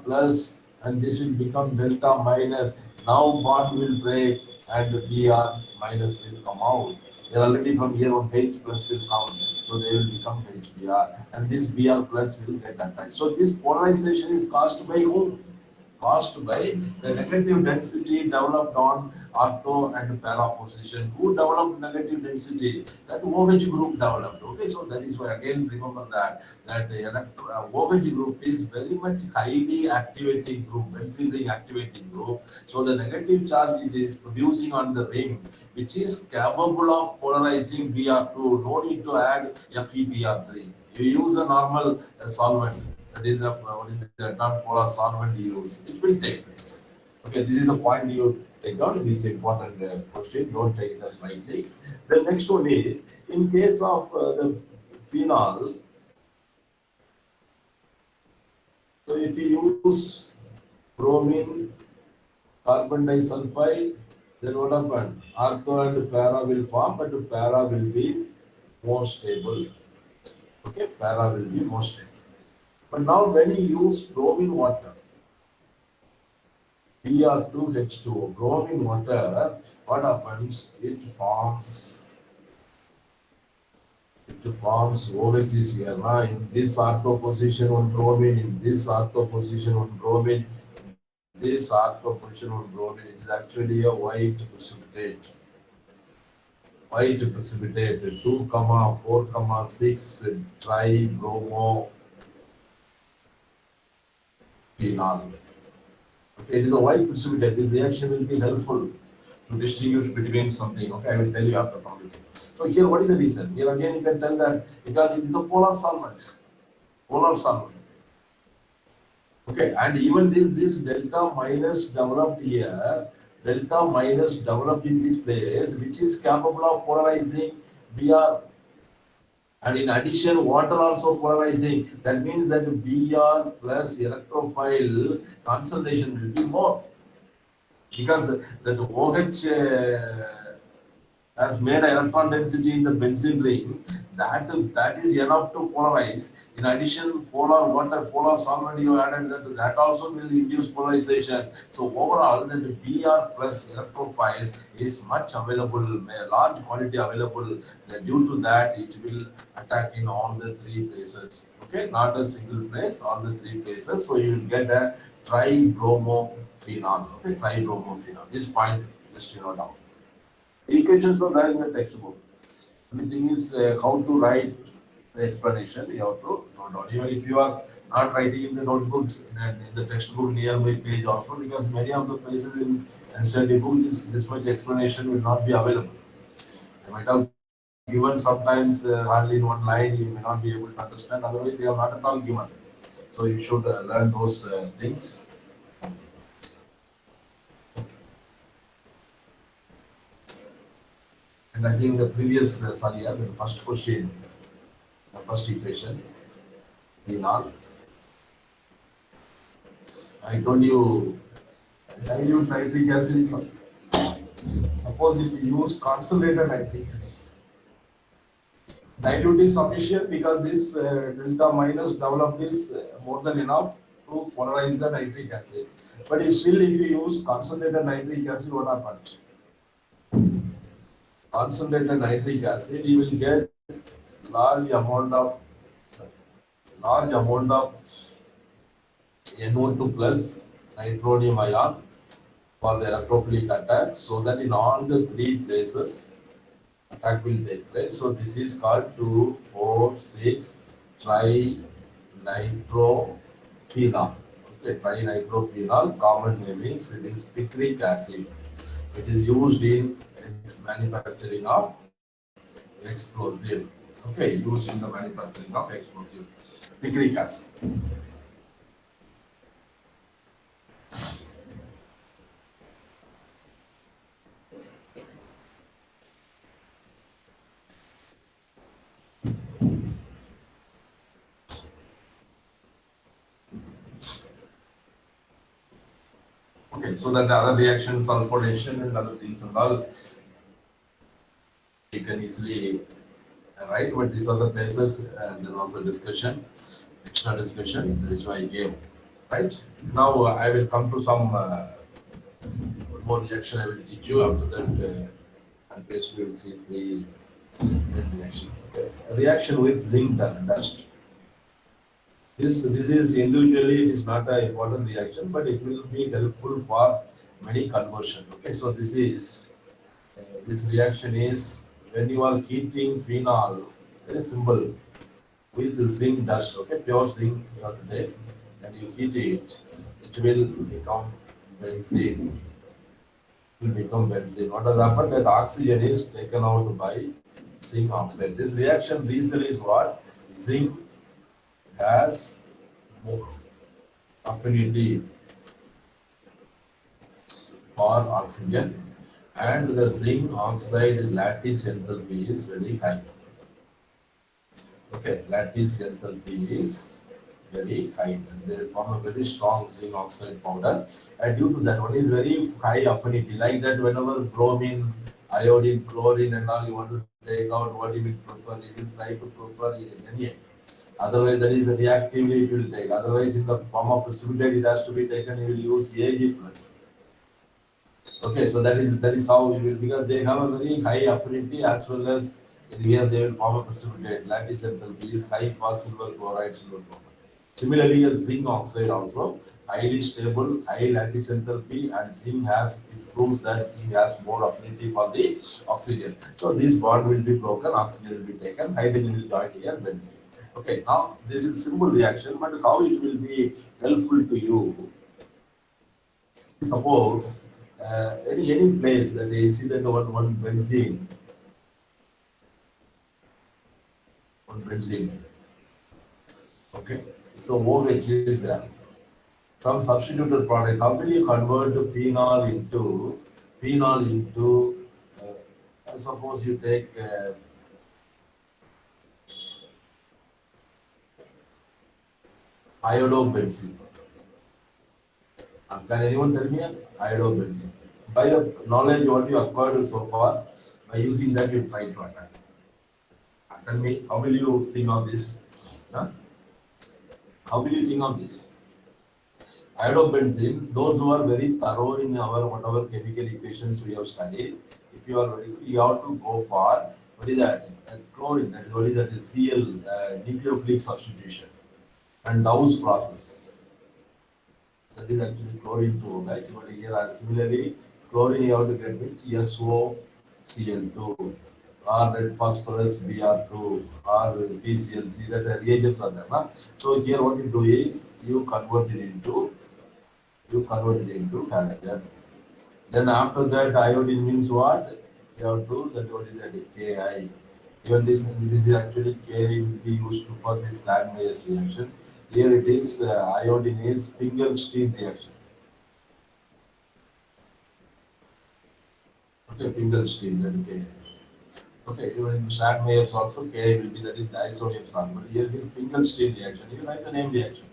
plus, and this will become delta minus. Now bond will break, and the Br minus will come out. They are already from here on H plus will come, so they will become HBr, and this Br plus will get attached. So this polarization is caused by whom? Caused by the negative density developed on ortho and para position. Who developed negative density? That OH group developed. Okay, so that is why again remember that the OH group is very much highly activating group, benzene ring activating group. So the negative charge it is producing on the ring, which is capable of polarizing Br2. No need to add FeBr3. You use a normal solvent. That is what is the non-polar solvent you use. It will take place. Okay, this is the point you take down. It is important question. Don't take it as lightly. The next one is in case of the phenol. So if you use bromine, carbon disulfide, then what happens? Ortho and para will form, but para will be more stable. Okay, para will be more stable. But now when you use bromine water, Br2H2O, bromine water, what happens? It forms OH is here. Now in this ortho position on bromine, in this ortho position on bromine, this ortho position on bromine, it is actually a white precipitate. White precipitate 2, 4, 6 tribromo phenol. Okay, it is a white precipitate. This reaction will be helpful to distinguish between something. Okay, I will tell you after probability. So here, what is the reason? Here again, you can tell that because it is a polar solvent. Polar solvent. Okay, and even this delta minus developed here, delta minus developed in this place, which is capable of polarizing Br. And in addition, water also polarizing. That means that Br plus electrophile concentration will be more. Because that OH has made electron density in the benzene ring, that is enough to polarize. In addition, polar solvent you added that also will induce polarization. So overall, the Br plus electrophile is much available, a large quantity available. Due to that, it will attack in all the three places. Okay, not a single place, all the three places. So you will get a tribromophenol. Okay, tribromophenol. This point, just down. Equations are there in the textbook. The thing is how to write the explanation. You have to note down. Even if you are not writing in the notebooks, in the textbook nearby page also, because many of the places in study book, this much explanation will not be available. They might have given sometimes hardly in one line, you may not be able to understand. Otherwise, they are not at all given. So you should learn those things. And I think the previous, the first question, the first equation, phenol. I told you dilute nitric acid is suppose if you use concentrated nitric acid. Dilute is sufficient because this delta minus developed is more than enough to polarize the nitric acid. But if still, if you use concentrated nitric acid, what happens? Concentrated nitric acid, you will get large amount of NO2 plus nitronium ion for the electrophilic attack, so that in all the three places attack will take place. So this is called 2, 4, 6 trinitrophenol. Okay, trinitrophenol, common name is it is picric acid. It is used in manufacturing of explosive. Okay, used in the manufacturing of explosive. Picric acid. Okay, Okay, so that the other reactions, sulfonation and other things and all, you can easily write, but these are the places, and then also discussion, extra discussion, that is why I gave, right? Now I will come to some one more reaction I will teach you. After that, and basically we will see three main reaction. Okay. A reaction with zinc dust. This is individually, it is not an important reaction, but it will be helpful for many conversion. Okay, so this reaction is when you are heating phenol, very simple, with zinc dust. Okay, pure zinc you have to take, and you heat it, it will become benzene. It will become benzene. What has happened? That oxygen is taken out by zinc oxide. This reaction reason is what? Zinc has more affinity for oxygen, and the zinc oxide lattice enthalpy is very high. Okay, lattice enthalpy is very high, and they form a very strong zinc oxide powder. And due to that, one is very high affinity. Like that, whenever bromine, iodine, chlorine, and all you want to take out, what you will prefer? You will try to prefer Na. Otherwise, that is reactively it will take. Otherwise, in the form of precipitate, it has to be taken. You will use Ag plus. Okay, so that is how you will, because they have a very high affinity as well as here they will form a precipitate. Lattice enthalpy is high for silver chloride, silver chloride. Similarly, a zinc oxide also highly stable, high lattice enthalpy, and zinc has, it proves that zinc has more affinity for the oxygen. So this bond will be broken, oxygen will be taken, hydrogen will join here, benzene. Okay, now this is simple reaction, but how it will be helpful to you? Suppose any place that they see that one benzene, okay. So OH is there. Some substituted product. How will you convert phenol into? Suppose you take iodobenzene. Can anyone tell me iodobenzene? By your knowledge, what you acquired so far, by using that, you try to attack. Tell me, how will you think of this? Huh? How will you think of this? Iodobenzene, those who are very thorough in our whatever chemical equations we have studied, if you are very, you have to go for what is that? Chlorine, that is what is that? Is Cl, nucleophilic substitution, and Dow's process. That is actually chlorine 2, right? But here, similarly, chlorine you have to get means SOCl2, or that phosphorus Br2, or PCl3, that reagents are there. Na? So here what you do is you convert it into halogen. Then after that, iodine means what? You have to, that what is that? Ki. Even this is actually Ki will be used for this Sandmeyer's reaction. Here it is, iodine is Finkelstein reaction. Okay, Finkelstein, then Ki. Okay, even in Sandmeyer's also Ki will be that in disodium sulfur. Here it is Finkelstein reaction. You write the name reaction.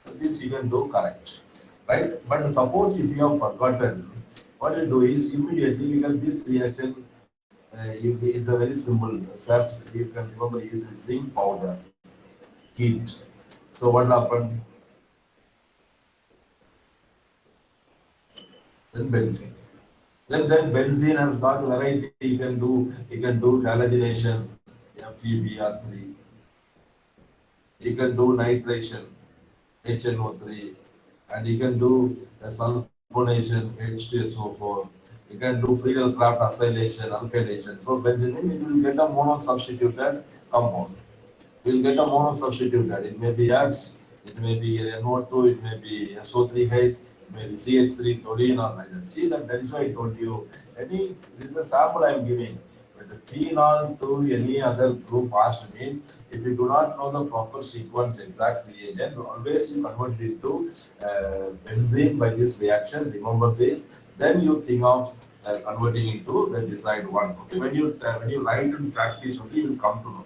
So this you can do correct, right? But suppose if you have forgotten, what you do is immediately, because this reaction is a very simple. You can remember is zinc powder, heat. So what happened? Then benzene. Then benzene has got variety. You can do halogenation, FeBr3. You can do nitration, HNO3, and you can do sulfonation, H2SO4. You can do Friedel-Crafts acylation, alkylation. So benzene, it will get a monosubstituted compound. You will get a monosubstituted. It may be X, it may be NO2, it may be SO3H, it may be CH3, toluene, or like that. See that is why I told you. This is a sample I am giving. But the phenol to any other group asked me, if you do not know the proper sequence, exact reagent, always you convert it into benzene by this reaction. Remember this. Then you think of converting into the desired one. Okay, when you write and practice, only you will come to know.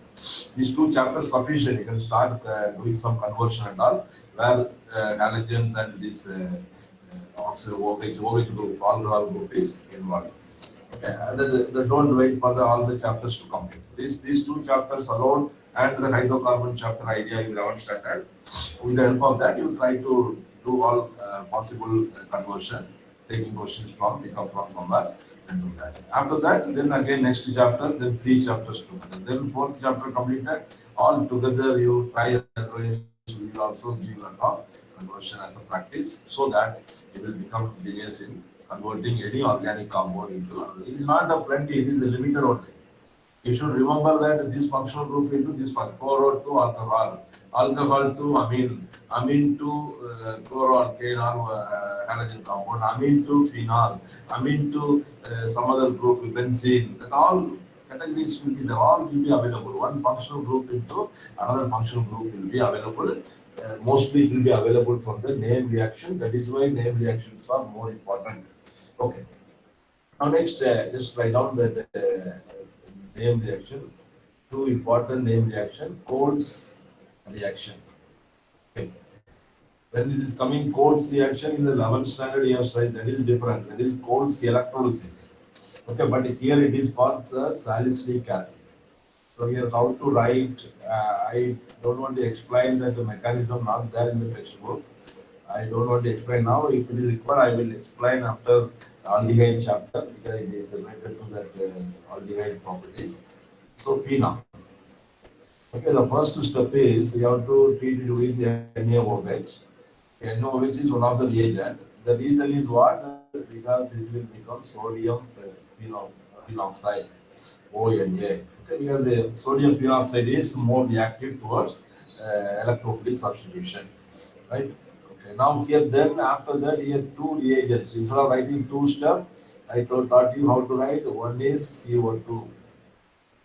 These two chapters sufficient. You can start doing some conversion and all, where halogens and this also OH group, alcohol group is involved. Okay, don't wait for all the chapters to complete. These two chapters alone and the hydrocarbon chapter idea in 11th standard. With the help of that, you try to do all possible conversion, taking questions from, pick up from somewhere and do that. After that, then again next chapter, then three chapters together. Then fourth chapter completed, all together you try, otherwise we will also give a talk conversion as a practice so that you will become genius in converting any organic compound into another. It is not a plenty, it is a limited only. You should remember that this functional group into this one, chloro to alcohol, alcohol to amine, amine to chloroalkane or halogen compound, amine to phenol, amine to some other group, benzene. That all categories will be there, all will be available. One functional group into another functional group will be available. Mostly it will be available from the name reaction. That is why name reactions are more important. Okay. Now next, just write down that name reaction. Two important name reaction, Coles reaction. Okay. When it is coming Coles reaction in the 11th standard, you have studied, that is different. That is Coles electrolysis. Okay, but here it is for the salicylic acid. So here how to write, I don't want to explain that the mechanism not there in the textbook. I don't want to explain now. If it is required, I will explain after aldehyde chapter because it is related to that aldehyde properties. So phenol. Okay, the first step is you have to treat it with NaOH. NaOH is one of the reagent. The reason is what? Because it will become sodium phenoxide, ONA. Okay, because the sodium phenoxide is more reactive towards electrophilic substitution, right? Okay, now here then after that here two reagents. Instead of writing two steps, I taught you how to write. One is CO2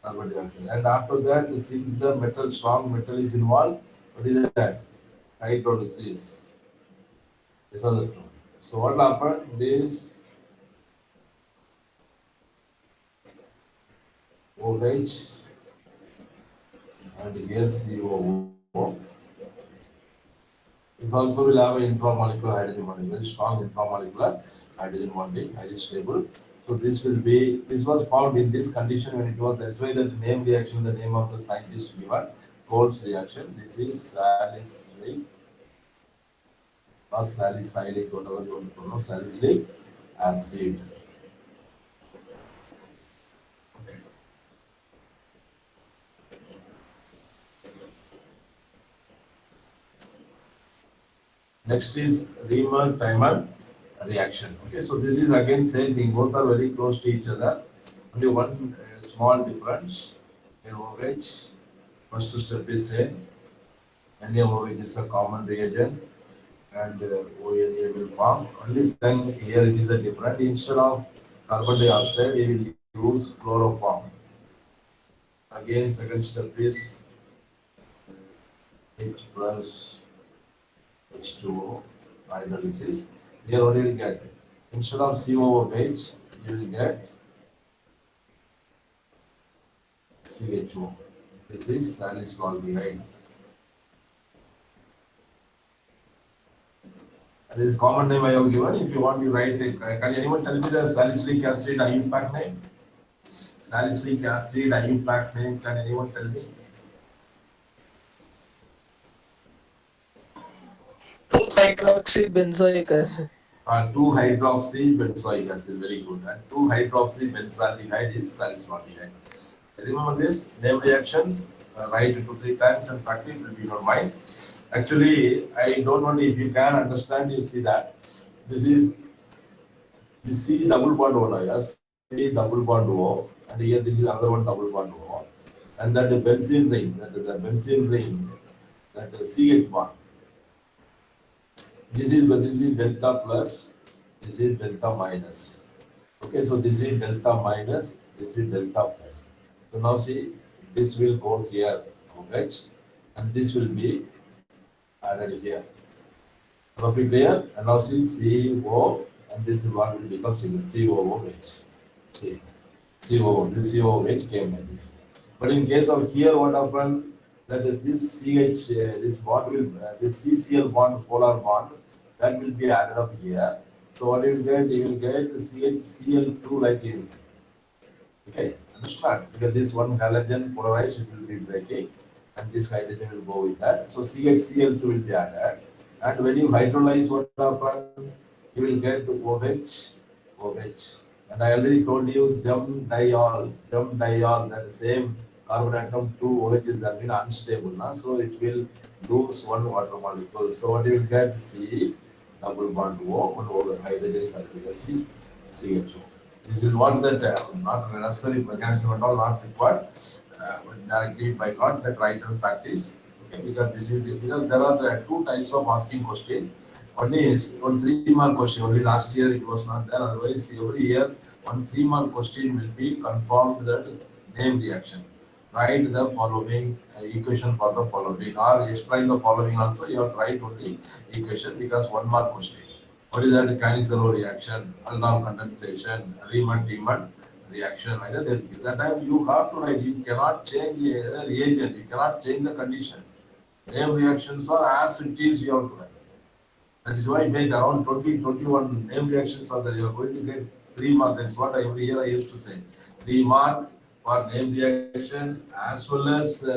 carbon dioxide. And after that, since the metal, strong metal is involved, what is that? Hydrolysis. These are the two. So what happened? This OH and here COO. This also will have an intramolecular hydrogen bonding, very strong intramolecular hydrogen bonding, highly stable. So this will be, this was found in this condition when it was, that's why the name reaction, the name of the scientist given, Coles reaction. This is salicylic or salicylic, whatever you want to pronounce, salicylic acid. Next is Riemann-Tiemann reaction. Okay, so this is again same thing. Both are very close to each other. Only one small difference. NaOH, first step is same. NaOH is a common reagent, and ONA will form. Only thing here it is a different. Instead of carbon dioxide, we will use chloroform. Again, second step is H plus H2O hydrolysis. Here what you will get? Instead of COOH, you will get CHO. This is salicylaldehyde. This is common name I have given. If you want, you write it. Can anyone tell me the salicylic acid IUPAC name? Salicylic acid IUPAC name. Can anyone tell me?
2-hydroxybenzoic acid.
2-hydroxybenzoic acid, very good. And 2-hydroxybenzaldehyde is salicylaldehyde. Remember this name reactions. Write it 2-3 times and practice will be in your mind. Actually, I don't know if you can understand. You see that this is the C double bond O, yes, C double bond O, and here this is another one double bond O, and that the benzene ring, that is the benzene ring, that is CH bond. This is delta plus, this is delta minus. Okay, so this is delta minus, this is delta plus. So now see, this will go here, OH, and this will be added here. Roughly clear? And now see CO, and this one will become single COOH. See, COO, this COOH came like this. But in case of here, what happened? That is this CH, this bond will, this CCl bond, polar bond, that will be added up here. So what you will get? You will get CHCl2 like you will get. Okay, understand? Because this one halogen polarized, it will be breaking, and this hydrogen will go with that. So CHCl2 will be added. And when you hydrolyze, what happen? You will get OH. And I already told you jump diol, that same carbon atom, two OHs have been unstable. Now, so it will lose one water molecule. So what you will get? C double bond O, one over hydrogen is already CHO. This is what that not necessary mechanism at all, not required, but directly by God that right and practice. Okay, because this is because there are two types of asking question. One is one 3 mark question. Only last year it was not there. Otherwise, every year one 3 mark question will be confirmed that name reaction. Write the following equation for the following, or explain the following also. You have to write only equation because 1 mark question. What is that? Canisero reaction, aldol condensation, Riemann-Tiemann reaction. Either that time you have to write. You cannot change the reagent. You cannot change the condition. Name reactions are as it is. You have to write. That is why I make around 20, 21 name reactions are there. You are going to get 3 mark. That's what every year I used to say. 3 mark for name reaction, as well as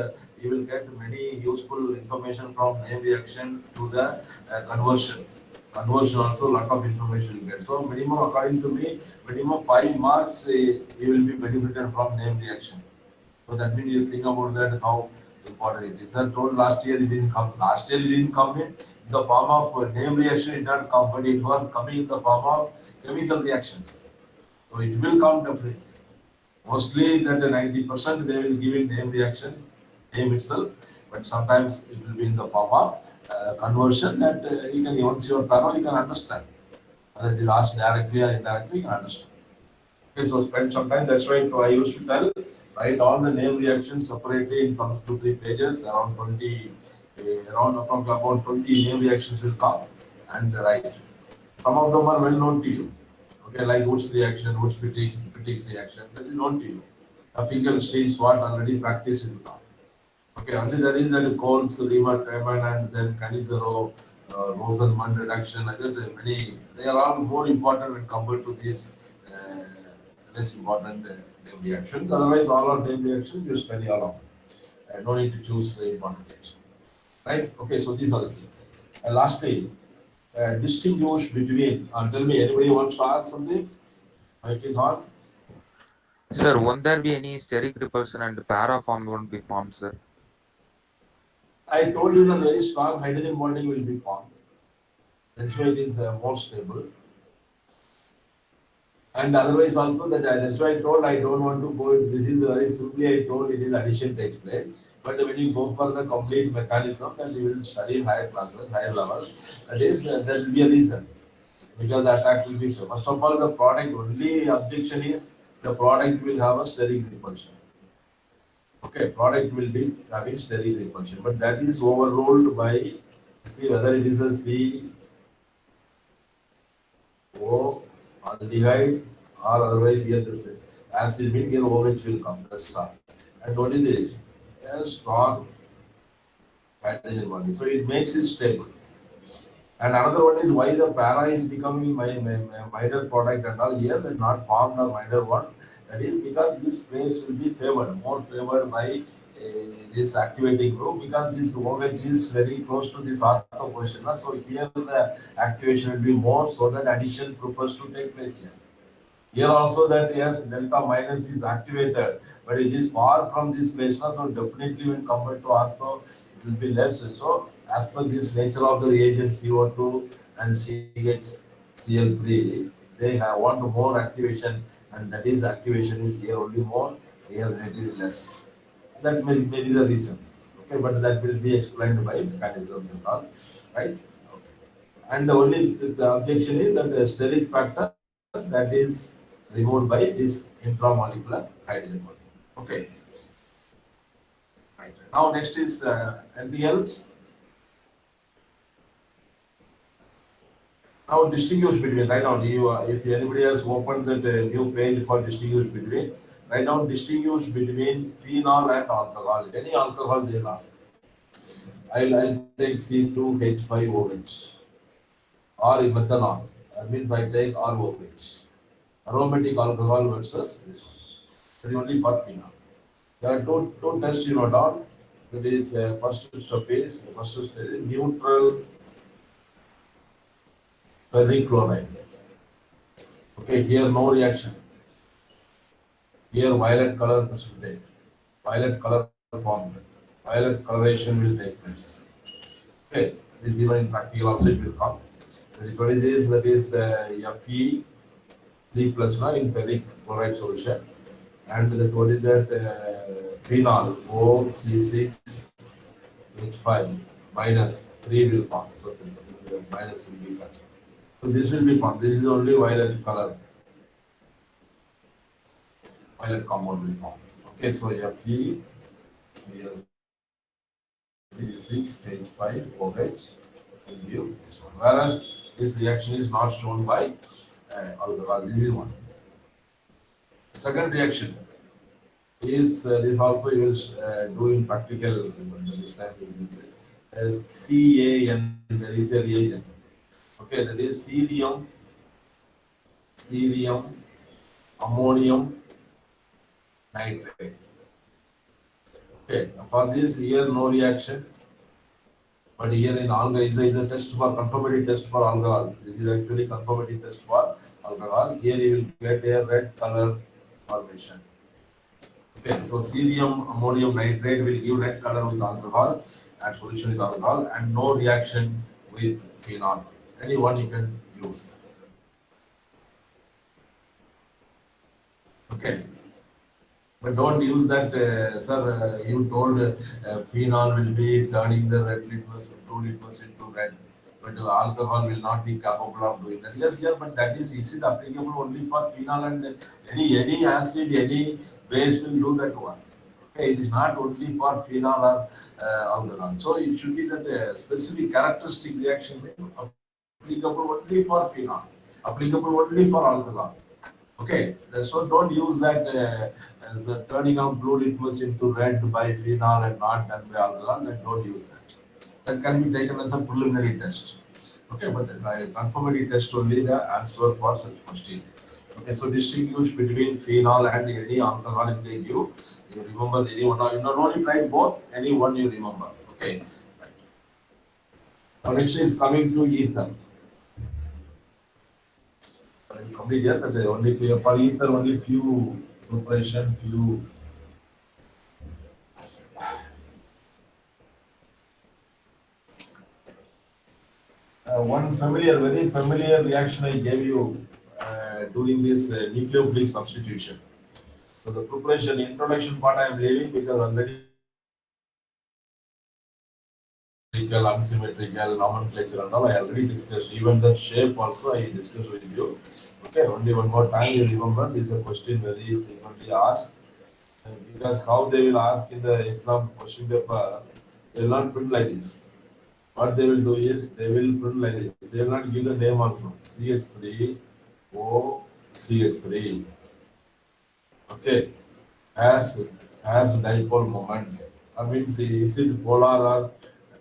you will get many useful information from name reaction to the conversion. Conversion also lot of information you get. So minimum, according to me, minimum 5 marks you will be benefited from name reaction. So that means you think about that how important it is. I told last year it didn't come. Last year it didn't come in the form of name reaction. It did not come, but it was coming in the form of chemical reactions. So it will come definitely. Mostly that 90% they will give it name reaction, name itself, but sometimes it will be in the form of conversion that you can once you are thorough you can understand. Whether it is asked directly or indirectly, you can understand. Okay, so spend some time. That's why I used to tell, write all the name reactions separately in some 2 3 pages, around 20, around about 20 name reactions will come and write. Some of them are well known to you. Okay, like Wood's reaction, Wood's Fittig's reaction, that is known to you. A Finkelstein's what already practiced will come. Okay, only that is that Coles, Riemann-Tiemann, and then Canizaro, Rosenmund reduction, many, they are all more important when compared to these less important name reactions. Otherwise, all our name reactions you study along. No need to choose the important reaction. Right? Okay, so these are the things. And lastly, distinguish between, tell me, anybody wants to ask something? Mic is on.
Sir, won't there be any steric repulsion and para form won't be formed, sir?
I told you that very strong hydrogen bonding will be formed. That's why it is more stable. And otherwise also that's why I told I don't want to go into this is very simply I told it is addition takes place. But when you go for the complete mechanism then you will study in higher classes, higher level, that is there will be a reason. Because the attack will be first of all the product only objection is the product will have a steric repulsion. Okay, product will be having steric repulsion, but that is overruled by see whether it is a C O aldehyde or otherwise here this acid mean here OH will come. That's all. And what is this? A strong hydrogen bonding. So it makes it stable. And another one is why the para is becoming my minor product and all here and not formed a minor one. That is because this place will be favored, more favored by this activating group because this OH is very close to this ortho position. So here the activation will be more so that addition prefers to take place here. Here also that yes, delta minus is activated, but it is far from this place now, so definitely when compared to ortho, it will be less. So as per this nature of the reagent CO2 and CHCl3, they have want more activation, and that is activation is here only more, here relatively less. That may be the reason. Okay, but that will be explained by mechanisms and all, right? Okay. And the only the objection is that the steric factor that is removed by this intramolecular hydrogen bonding. Okay. Right. Now next is anything else? Now distinguish between. Right now, you if anybody has opened that new page for distinguish between, write down distinguish between phenol and alcohol. Any alcohol they will ask. I'll take C2H5OH or methanol. That means I take ROH, aromatic alcohol versus this one. That is only for phenol. There are two tests you note down. That is first step is neutral perichloride. Okay, here no reaction. Here violet color precipitate. Violet color formed. Violet coloration will take place. Okay, this even in practical also it will come. That is what it is. That is Fe 3 plus now in ferric chloride solution. And that what is that phenol OC6H5 minus 3 will form. So minus will be cut. So this will be formed. This is only violet color. Violet compound will form. Okay, so Fe Cl6H5 OH will give this one. Whereas this reaction is not shown by alcohol. This is one. Second reaction is this also you will do in practical this time as CAN. There is a reagent. Okay, that is cerium ammonium nitrate. Okay, for this here no reaction, but here in alcohol is a test for confirmatory test for alcohol. This is actually confirmatory test for alcohol. Here you will get a red color formation. Okay, so cerium ammonium nitrate will give red color with alcohol and solution with alcohol and no reaction with phenol. Any one you can use. Okay, but don't use that, sir. You told phenol will be turning the red litmus, blue litmus into red, but alcohol will not be capable of doing that. Yes, yeah, but that is it applicable only for phenol and any acid, any base will do that one. Okay, it is not only for phenol or alcohol. So it should be that specific characteristic reaction applicable only for phenol, applicable only for alcohol. Okay, so don't use that as turning out blue litmus into red by phenol and not done by alcohol. Then don't use that. That can be taken as a preliminary test. Okay, but confirmatory test only the answer for such question. Okay, so distinguish between phenol and any alcohol if they give. You remember any one, you not only write both, any one you remember. Okay. Right. Now next is coming to ether. Complete here, but only for ether, only few preparation, few. One very familiar reaction I gave you during this nucleophilic substitution. So the preparation introduction part I am leaving because already unsymmetrical nomenclature and all I already discussed. Even that shape also I discussed with you. Okay, only one more time you remember this is a question very frequently asked. Because how they will ask in the exam question paper, they will not print like this. What they will do is they will print like this. They will not give the name also. CH3 O CH3. Okay, has dipole moment. I mean, is it polar or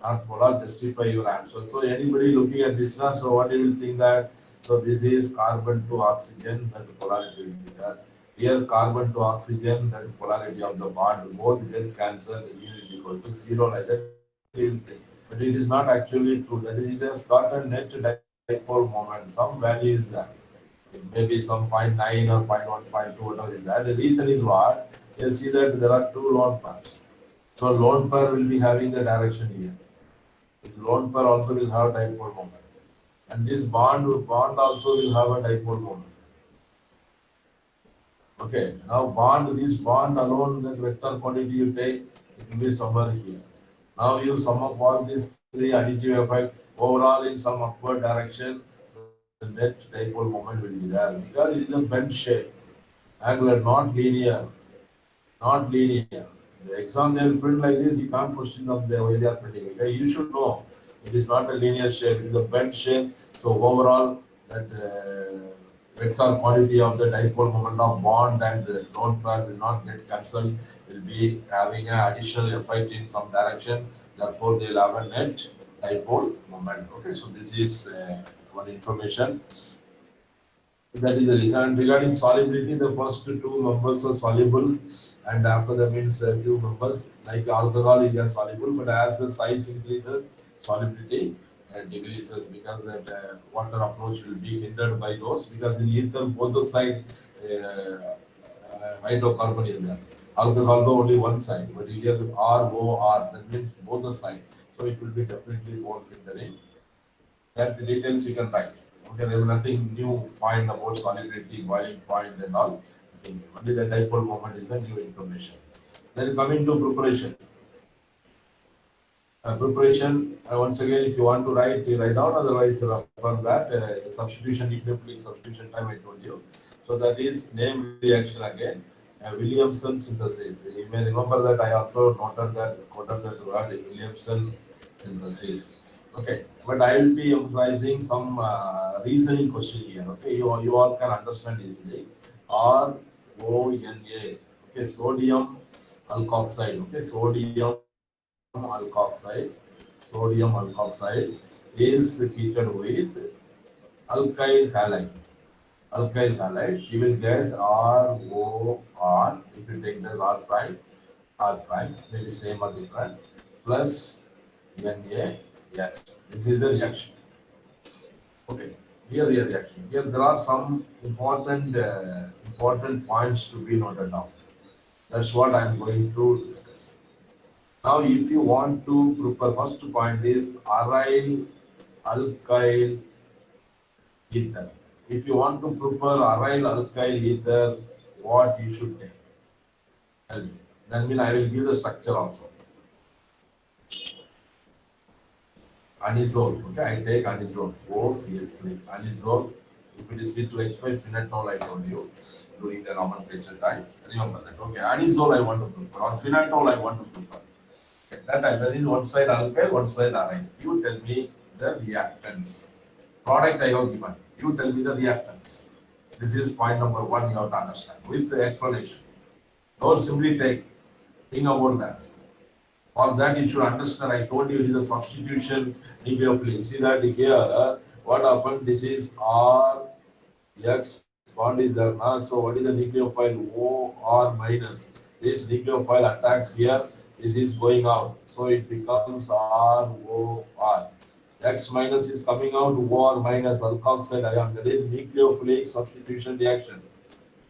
not polar? Justify your answer. So anybody looking at this now, so what you will think that so this is carbon to oxygen, that polarity will be there. Here carbon to oxygen, that polarity of the bond, both get cancelled, U is equal to zero like that. You will think. But it is not actually true. That is, it has got a net dipole moment. Some value is there. It may be some point 0.9 or 0.1, 0.2, whatever is that. The reason is what? You see that there are two lone pairs. So lone pair will be having the direction here. This lone pair also will have dipole moment. And this bond also will have a dipole moment. Okay, now this bond alone, the vector quantity you take, it will be somewhere here. Now you sum up all these three additive effect overall in some upward direction, the net dipole moment will be there because it is a bent shape, angular, not linear, not linear. The exam they will print like this, you can't question them the way they are printing. Okay, you should know it is not a linear shape; it is a bent shape. So overall, that vector quantity of the dipole moment of bond and the lone pair will not get cancelled. Will be having an additional effect in some direction. Therefore, they will have a net dipole moment. Okay, so this is one information. That is the reason. And regarding solubility, the first two members are soluble, and after that means a few members like alcohol is soluble, but as the size increases, solubility decreases because that water approach will be hindered by those because in ether both the side hydrocarbon is there. Alcohol though only one side, but here ROR that means both the side, so it will be definitely more hindering. That details you can write. Okay, there is nothing new point about solidity, boiling point and all. Nothing new. Only the dipole moment is a new information. Then coming to preparation. Preparation, once again, if you want to write, you write down, otherwise refer that. Substitution, nucleophilic substitution time I told you. So that is name reaction again. Williamson synthesis. You may remember that I also quoted that word Williamson synthesis. Okay, but I will be emphasizing some reasoning question here. Okay, you all can understand easily. RONA. Okay, sodium alkoxide. Okay, alkoxide, sodium alkoxide is heated with alkyl halide. Alkyl halide, you will get ROR if you take this R prime, maybe same or different, plus NaX. This is the reaction. Okay, here the reaction. Here there are some important points to be noted down. That's what I am going to discuss. Now, if you want to prepare, first point is aryl alkyl ether. If you want to prepare aryl alkyl ether, what you should take? Tell me. That means I will give the structure also. Anisole. Okay, I take anisole. OCH3. Anisole. If it is C2H5 phenol, I told you during the nomenclature time. Remember that. Okay, anisole I want to prepare. Or phenol I want to prepare. At that time, there is one side alkyl, one side aryl. You tell me the reactants. Product I have given. You tell me the reactants. This is point number one you have to understand with the explanation. Don't simply think about that. For that, you should understand. I told you it is a substitution nucleophilic. See that here, what happened? This is R X bond is there now. So, what is the nucleophile? O R minus. This nucleophile attacks here. This is going out. So, it becomes R O R. X minus is coming out, O R minus alkoxide ion. That is nucleophilic substitution reaction.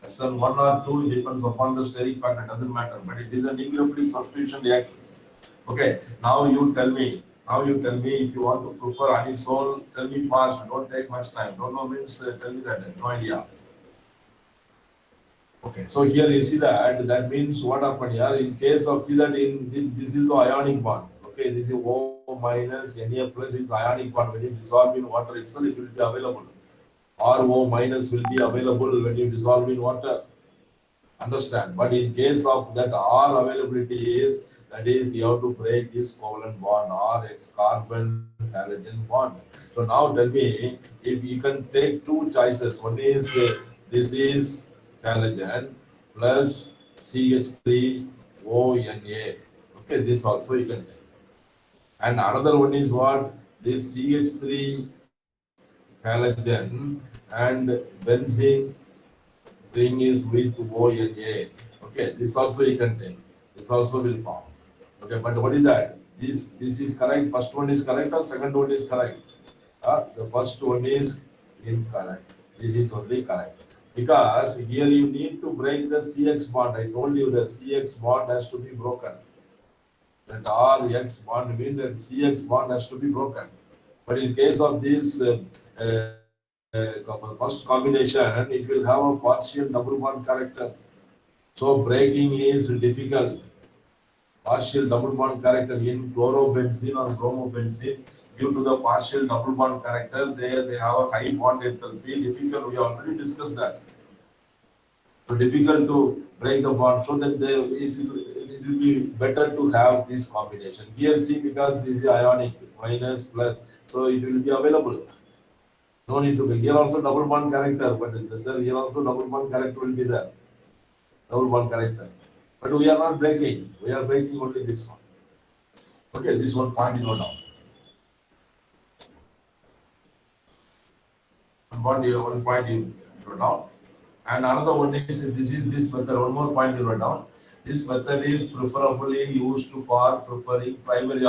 SN1 or 2 depends upon the steric factor, doesn't matter, but it is a nucleophilic substitution reaction. Okay, now you tell me. Now you tell me if you want to prepare anisole, tell me fast, don't take much time. Don't know means tell me that, no idea. Okay, so here you see that means what happened here in case of, see that this is the ionic bond. Okay, this is O minus Na plus is ionic bond. When you dissolve in water itself, it will be available. RO minus will be available when you dissolve in water. Understand? But in case of that R availability is, that is you have to break this covalent bond, RX carbon halogen bond. So now tell me if you can take two choices. One is this is halogen plus CH3ONA. Okay, this also you can take. And another one is what? This CH3 halogen and benzene ring is with ONA. Okay, this also you can take. This also will form. Okay, but what is that? This is correct. First one is correct or second one is correct? The first one is incorrect. This is only correct. Because here you need to break the CX bond. I told you the CX bond has to be broken. That RX bond means that CX bond has to be broken. But in case of this first combination, it will have a partial double bond character. So breaking is difficult. Partial double bond character in chlorobenzene or bromobenzene, due to the partial double bond character, they have a high bond enthalpy. Difficult, we already discussed that. So difficult to break the bond, so that it will be better to have this combination. Here see, because this is ionic, minus plus, so it will be available. No need to be. Here also double bond character, but sir, here also double bond character will be there. Double bond character. But we are not breaking. We are breaking only this one. Okay, this one point you know down. One point you wrote down. And another one is this method. One more point you wrote down. This method is preferably used for preparing primary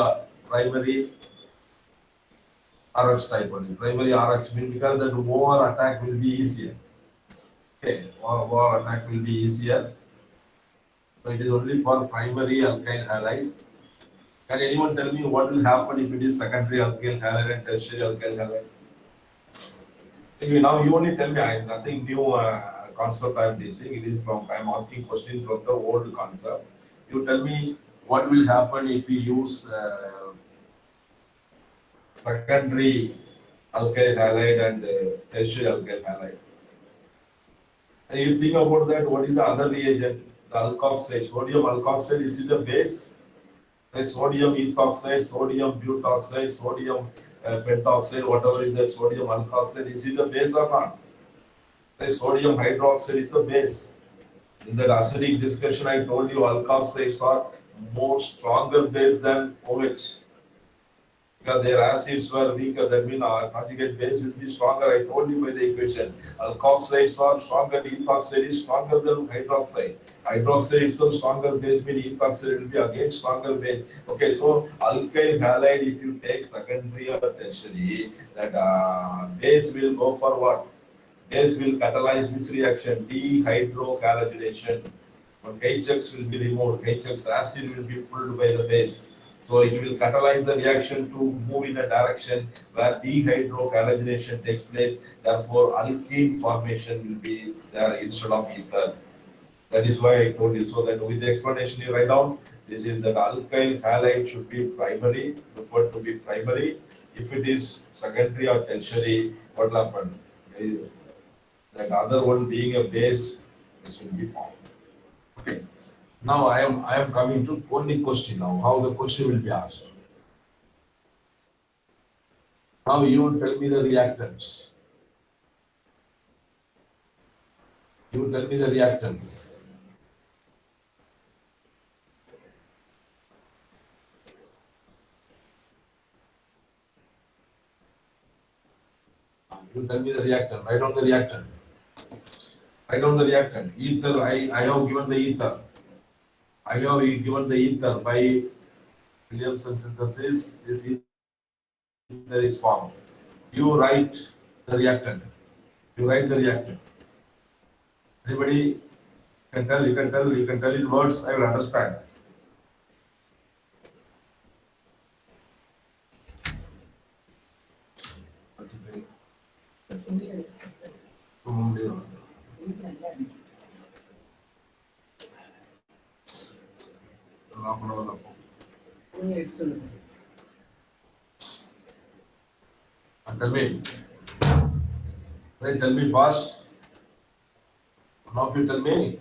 RX type only. Primary RX means because that over attack will be easier. Okay, over attack will be easier. So it is only for primary alkyl halide. Can anyone tell me what will happen if it is secondary alkyl halide and tertiary alkyl halide? Now you only tell me. I nothing new concept I am teaching. It is from I am asking question from the old concept. You tell me what will happen if we use secondary alkyl halide and tertiary alkyl halide. And you think about that. What is the other reagent? The alkoxide. Sodium alkoxide is it a base? The sodium ethoxide, sodium butoxide, sodium pentoxide, whatever is that sodium alkoxide, is it a base or not? The sodium hydroxide is a base. In that acidic discussion, I told you alkoxides are more stronger base than OH because their acids were weaker. That means our conjugate base will be stronger. I told you by the equation. Alkoxides are stronger. Ethoxide is stronger than hydroxide. Hydroxide itself stronger base means ethoxide will be again stronger base. Okay, so alkyl halide, if you take secondary or tertiary, that base will go for what? Base will catalyze which reaction? Dehydrohalogenation. But HX will be removed. HX acid will be pulled by the base. So it will catalyze the reaction to move in a direction where dehydrohalogenation takes place. Therefore, alkene formation will be there instead of ether. That is why I told you. So that with the explanation you write down, this is that alkyl halide should be primary, preferred to be primary. If it is secondary or tertiary, what will happen? That other one being a base, this will be formed. Okay. Now I am coming to only question now. How the question will be asked. Now you will tell me the reactants. You will tell me the reactants. You tell me the reactant. Write down the reactant. Write down the reactant. Ether. I have given the ether. I have given the ether by Williamson synthesis. This ether is formed. You write the reactant. You write the reactant. Anybody can tell? You can tell. You can tell in words. I will understand. Half an hour. And tell me. Right, tell me fast. One of you tell me.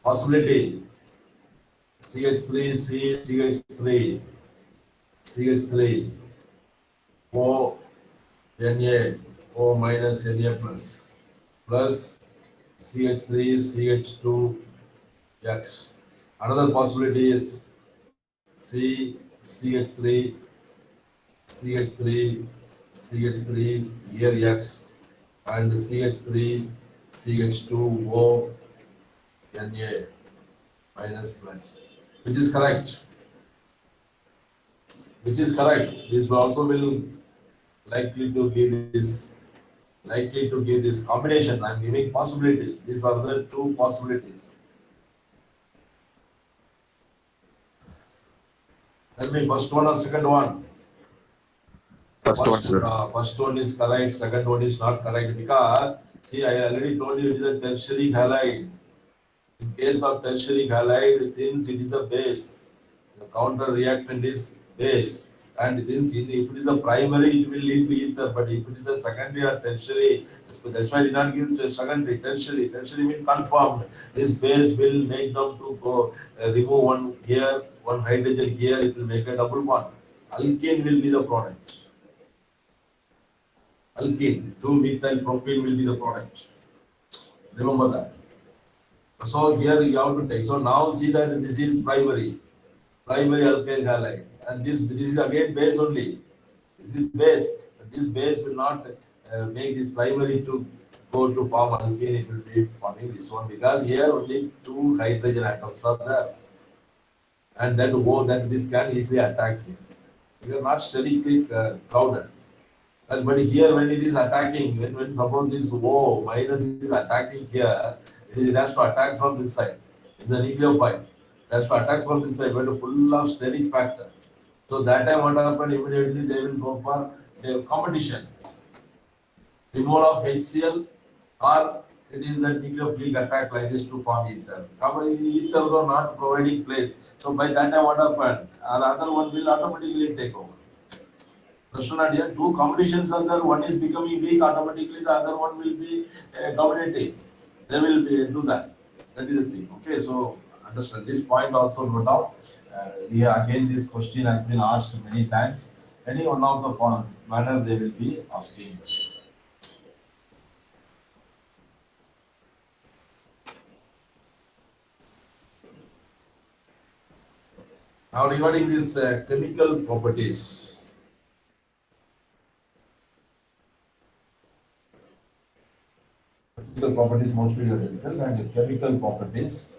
Possibility. CH3, CH3, CH3, O, Na, O minus Na plus CH3, CH2, X. Another possibility is C, CH3, CH3, CH3, here X, and CH3, CH2O, Na minus plus. Which is correct? Which is correct? This also will likely to give this combination. I am giving possibilities. These are the two possibilities. Tell me, first one or second one?
First one, sir.
First one is correct, second one is not correct because, see, I already told you it is a tertiary halide. In case of tertiary halide, since it is a base, the counter reactant is base. And this, if it is a primary, it will lead to ether. But if it is a secondary or tertiary, that's why I did not give secondary, tertiary. Tertiary means confirmed. This base will make them to go remove one here, one hydrogen here. It will make a double bond. Alkene will be the product. Alkene, 2-methyl propane will be the product. Remember that. So here you have to take. So now see that this is primary alkyl halide, and this is again base only. This is base, but this base will not make this primary to go to form alkene, it will be forming this one because here only two hydrogen atoms are there, and that that this can easily attack here. We are not sterically crowded. But here, when it is attacking, when suppose this O minus is attacking here, it has to attack from this side. It's a nucleophile. It has to attack from this side, but full of steric factor. So that time what happened, immediately they will go for a competition. Removal of HCl, or it is that nucleophilic attack like this to form ether. Ether were not providing place. So by that time what happened? The other one will automatically take over. Here, two competitions are there. One is becoming weak, automatically the other one will be dominating. They will do that. That is the thing. Okay, so understand this point also note down. Here again, this question has been asked many times. Any one of the manner they will be asking. Now regarding this chemical properties. Physical properties mostly are discussed, and chemical properties.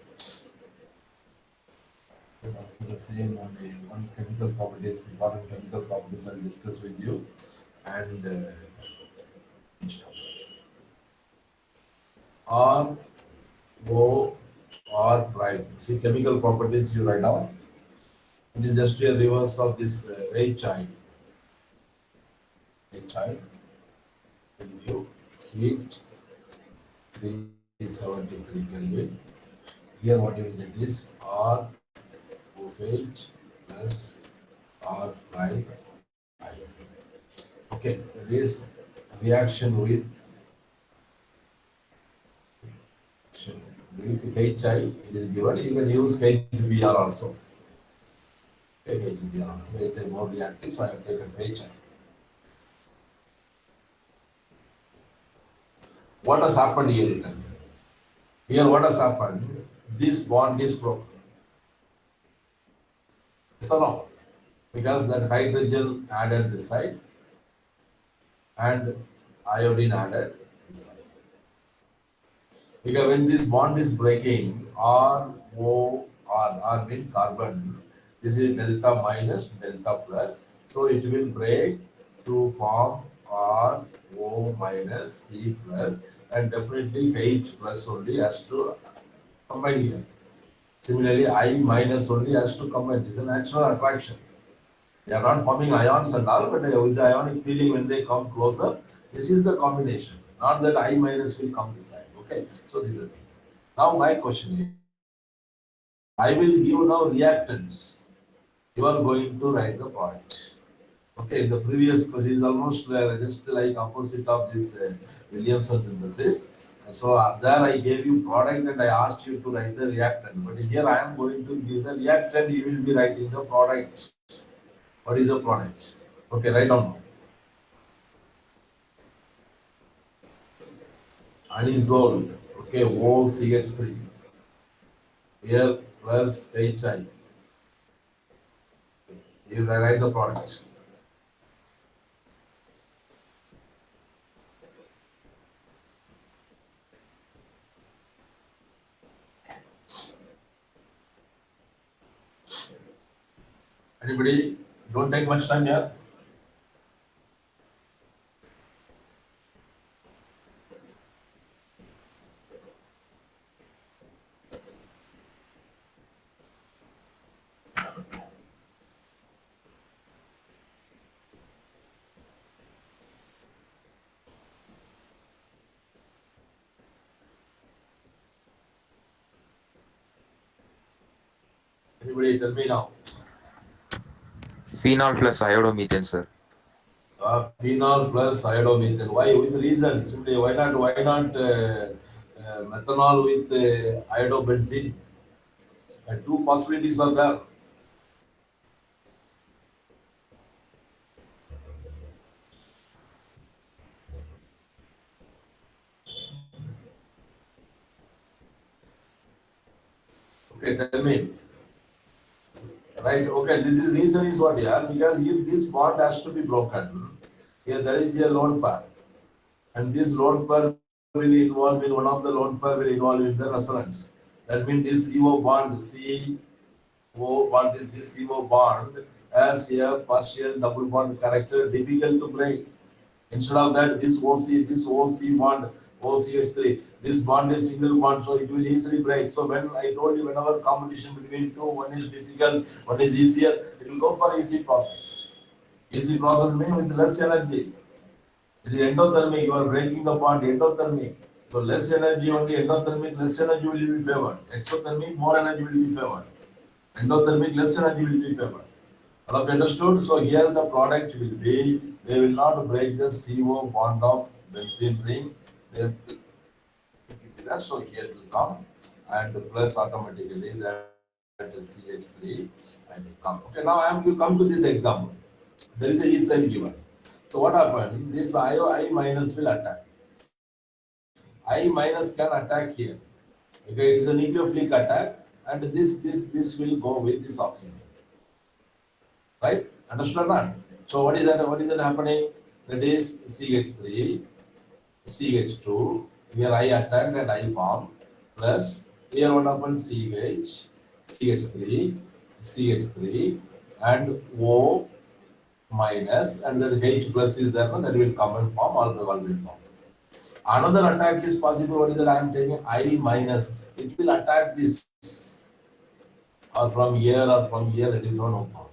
So the same only one chemical properties, important chemical properties I'll discuss with you, and R, O, R prime. See chemical properties you write down. It is just a reverse of this HI. HI. If you heat 373 Kelvin. Here what you will get is R OH plus R prime I. Okay, there is reaction with HI. It is given. You can use HBr also. Okay, HBr also. HI more reactive, so I have taken HI. What has happened here? Here, what has happened? This bond is broken. Yes or no? Because that hydrogen added this side and iodine added this side. Because when this bond is breaking, R means carbon, this is delta minus, delta plus. So it will break to form RO minus C plus, and definitely H plus only has to combine here. Similarly, I minus only has to combine. This is a natural attraction. They are not forming ions and all, but with the ionic feeling when they come closer, this is the combination. Not that I minus will come this side. Okay, so this is the thing. Now my question is, I will give now reactants. You are going to write the product. Okay, the previous question is almost just like opposite of this Williamson synthesis. So there I gave you product and I asked you to write the reactant. But here I am going to give the reactant. You will be writing the product. What is the product? Okay, write down. Anisole. Okay, OCH3. Here plus HI. You write the product. Anybody? Don't take much time here. Anybody tell me now?
Phenol plus iodomethane, sir.
Phenol plus iodomethane. Why? With reason. Simply, why not methanol with iodobenzene? Two possibilities are there. Okay, tell me. Right, okay, this is reason is what here, because if this bond has to be broken, here there is a lone pair, and this lone pair will involve in one of the lone pair will involve in the resonance. That means this CO bond, CO bond is this CO bond has a partial double bond character difficult to break. Instead of that, this OC bond, OCH3, this bond is single bond, so it will easily break. So when I told you whenever competition between two, one is difficult, one is easier, it will go for easy process. Easy process means with less energy. It is endothermic, you are breaking the bond, endothermic. So less energy only endothermic, less energy will be favored. Exothermic, more energy will be favored. Endothermic, less energy will be favored. All of you understood? So here the product will be, they will not break the CO bond of benzene ring. They that, so here it will come and plus automatically that CH3 and will come. Okay, now you come to this example. There is a ethyl given. So what happened? This I minus will attack. I minus can attack here. Okay, it is a nucleophilic attack, and this will go with this oxygen. Right? Understood or not? So what is that? What is that happening? That is CH3, CH2. Here I attacked and I form plus here what happens CH, CH3, CH3, and O minus, and then H plus is there, that will come and form alcohol will form. Another attack is possible. What is that? I am taking I minus. It will attack this, or from here, it will no problem.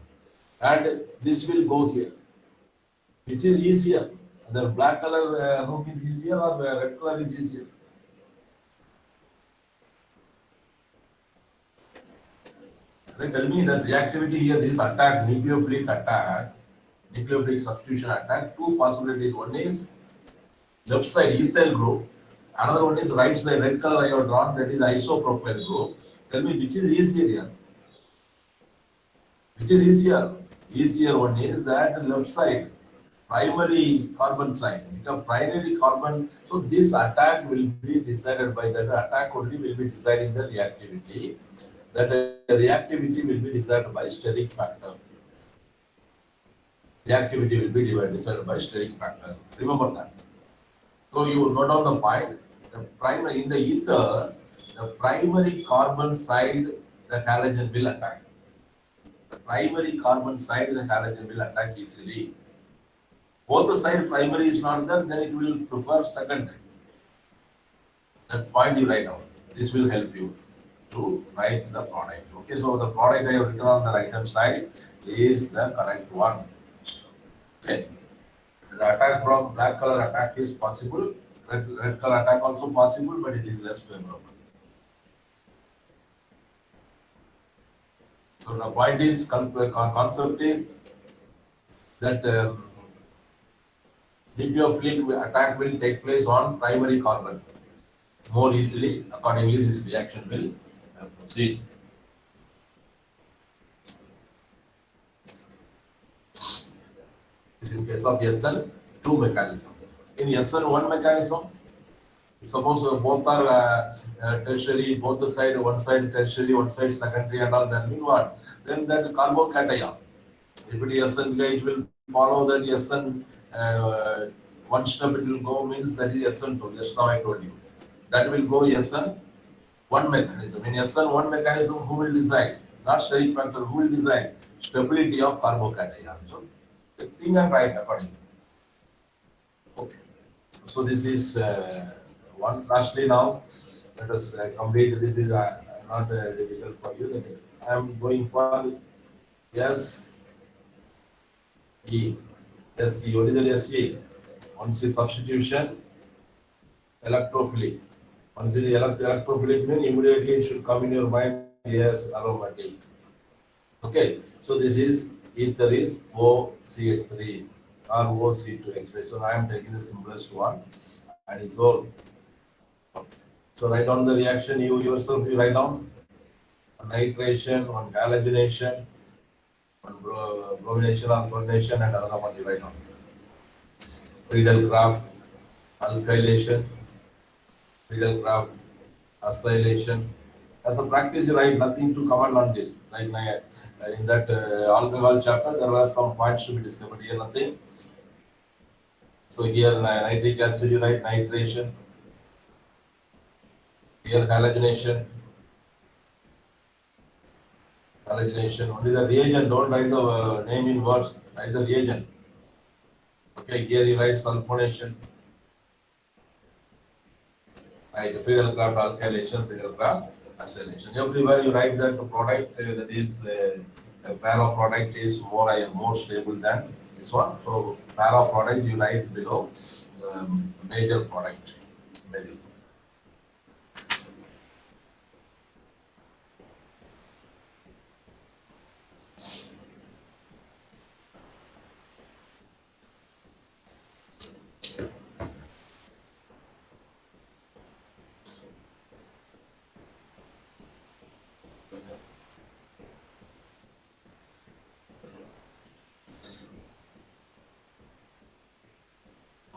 And this will go here. Which is easier? The black color hook is easier or red color is easier? They tell me that reactivity here, this attack, nucleophilic substitution attack, two possibilities. One is left side ethyl group, another one is right side red color I have drawn, that is isopropyl group. Tell me which is easier here? Which is easier? Easier one is that left side, primary carbon side, because primary carbon, so this attack will be decided by that attack only will be deciding the reactivity. That reactivity will be decided by steric factor. Reactivity will be decided by steric factor. Remember that. So you will note down the point. The primary in the ether, the primary carbon side, the halogen will attack. The primary carbon side, the halogen will attack easily. Both the side primary is not there, then it will prefer secondary. That point you write down. This will help you to write the product. Okay, so the product I have written on the right hand side is the correct one. Okay. The attack from black color attack is possible, red color attack also possible, but it is less favorable. So the point is, concept is that nucleophilic attack will take place on primary carbon more easily. Accordingly, this reaction will proceed. This is in case of SN2 mechanism. In SN1 mechanism, suppose both are tertiary, both the side, one side tertiary, one side secondary, and all that, mean what? Then that carbocation. If it is SN, it will follow that SN. One step it will go means that is SN2. Just now I told you. That will go SN1 mechanism. In SN1 mechanism, who will decide? Not steric factor, who will decide? Stability of carbocation. So, think and write accordingly. Okay. So, this is one. Lastly, now, let us complete. This is not difficult for you. I am going for S E. S E. What is the S E? Once is substitution, electrophilic. Once it is electrophilic, means immediately it should come in your mind, yes, aromatic. Okay, so this is ether is OCH3 or OC2H5. So I am taking the simplest one and it's all. Okay. So write down the reaction, you yourself you write down one nitration, one halogenation, one bromination or chlorination, and another one you write down. Friedel-Crafts, alkylation, Friedel-Crafts, acylation. As a practice, you write nothing to comment on this. Like in that alcohol chapter, there were some points to be discovered. Here, nothing. So here, nitric acid, you write nitration. Here halogenation, halogenation, only the reagent, don't write the name in words, write the reagent. Okay, here you write sulfonation, right, Friedel Craft alkylation, Friedel Craft acylation. Everywhere you write that the product that is a para product is more stable than this one. So para product you write below major product. Major.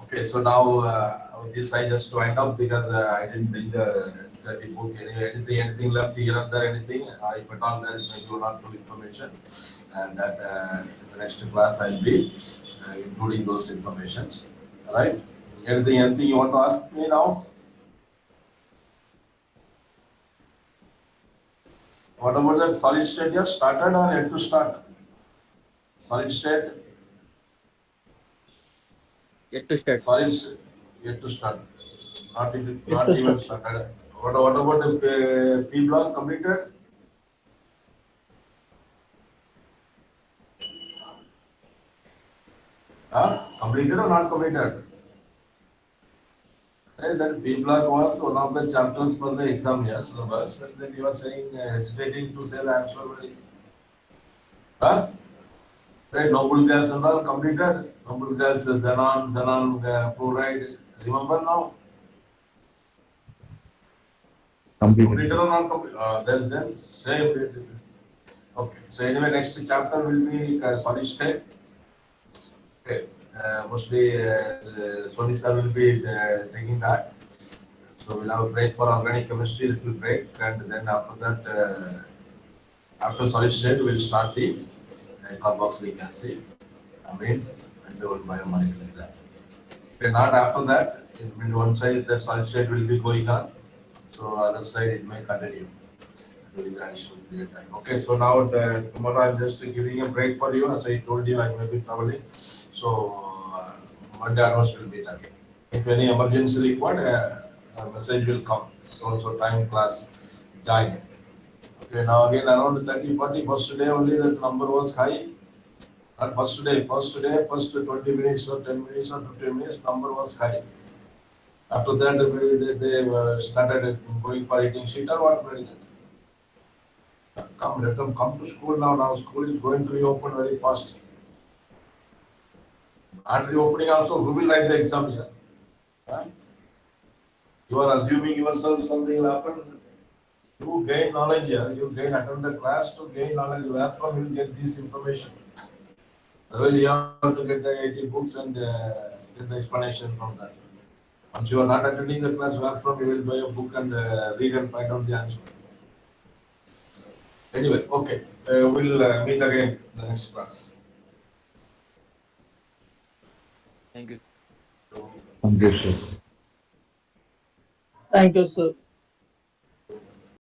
Okay, so now this I just wind up because I didn't bring the study book. Anything left here and there, anything. I put on there, maybe one or two information, and that in the next class I'll be including those informations. All right. Anything you want to ask me now? What about that solid state? You have started or yet to start? Solid state.
Yet to start.
Solid state. Yet to start.
Yet
Not
to
even
start.
started. What about the P block completed? Completed or not completed? That P block was one of the chapters for the exam year syllabus, and then you are saying hesitating to say the answer. Huh? Right, noble gas and all completed. Noble gas, xenon fluoride. Remember now? Completed or not completed? Then say. Okay. So anyway, next chapter will be solid state. Okay. Mostly Sony sir will be taking that. So we'll have a break for organic chemistry, little break, and then after that, after solid state, we'll start the carboxylic acid, amine, and the biomolecule is there. Okay, not after that, it will one side that solid state will be going on, so other side it may continue during the additional period time. Okay, so now tomorrow I'm just giving a break for you. As I told you, I may be traveling, so Monday onwards will be done. If any emergency required, a message will come. So time class join. Okay, now again around 30, 40, first day only that number was high. Not first day, first 20 minutes or 10 minutes or 15 minutes, number was high. After that, they started going for eating shit or what? Come, let them come to school now. Now school is going to reopen very fast. Not reopening also, who will write the exam here? Huh? You are assuming yourself something will happen. You gain knowledge here. You gain attend the class to gain knowledge. Where from you get this information? Otherwise, you have to get the 80 books and get the explanation from that. Once you are not attending the class, where from you will buy a book and read and find out the answer. Anyway, okay. We'll meet again in the next class.
Thank you.
So,
Thank you, sir.
Thank you, sir.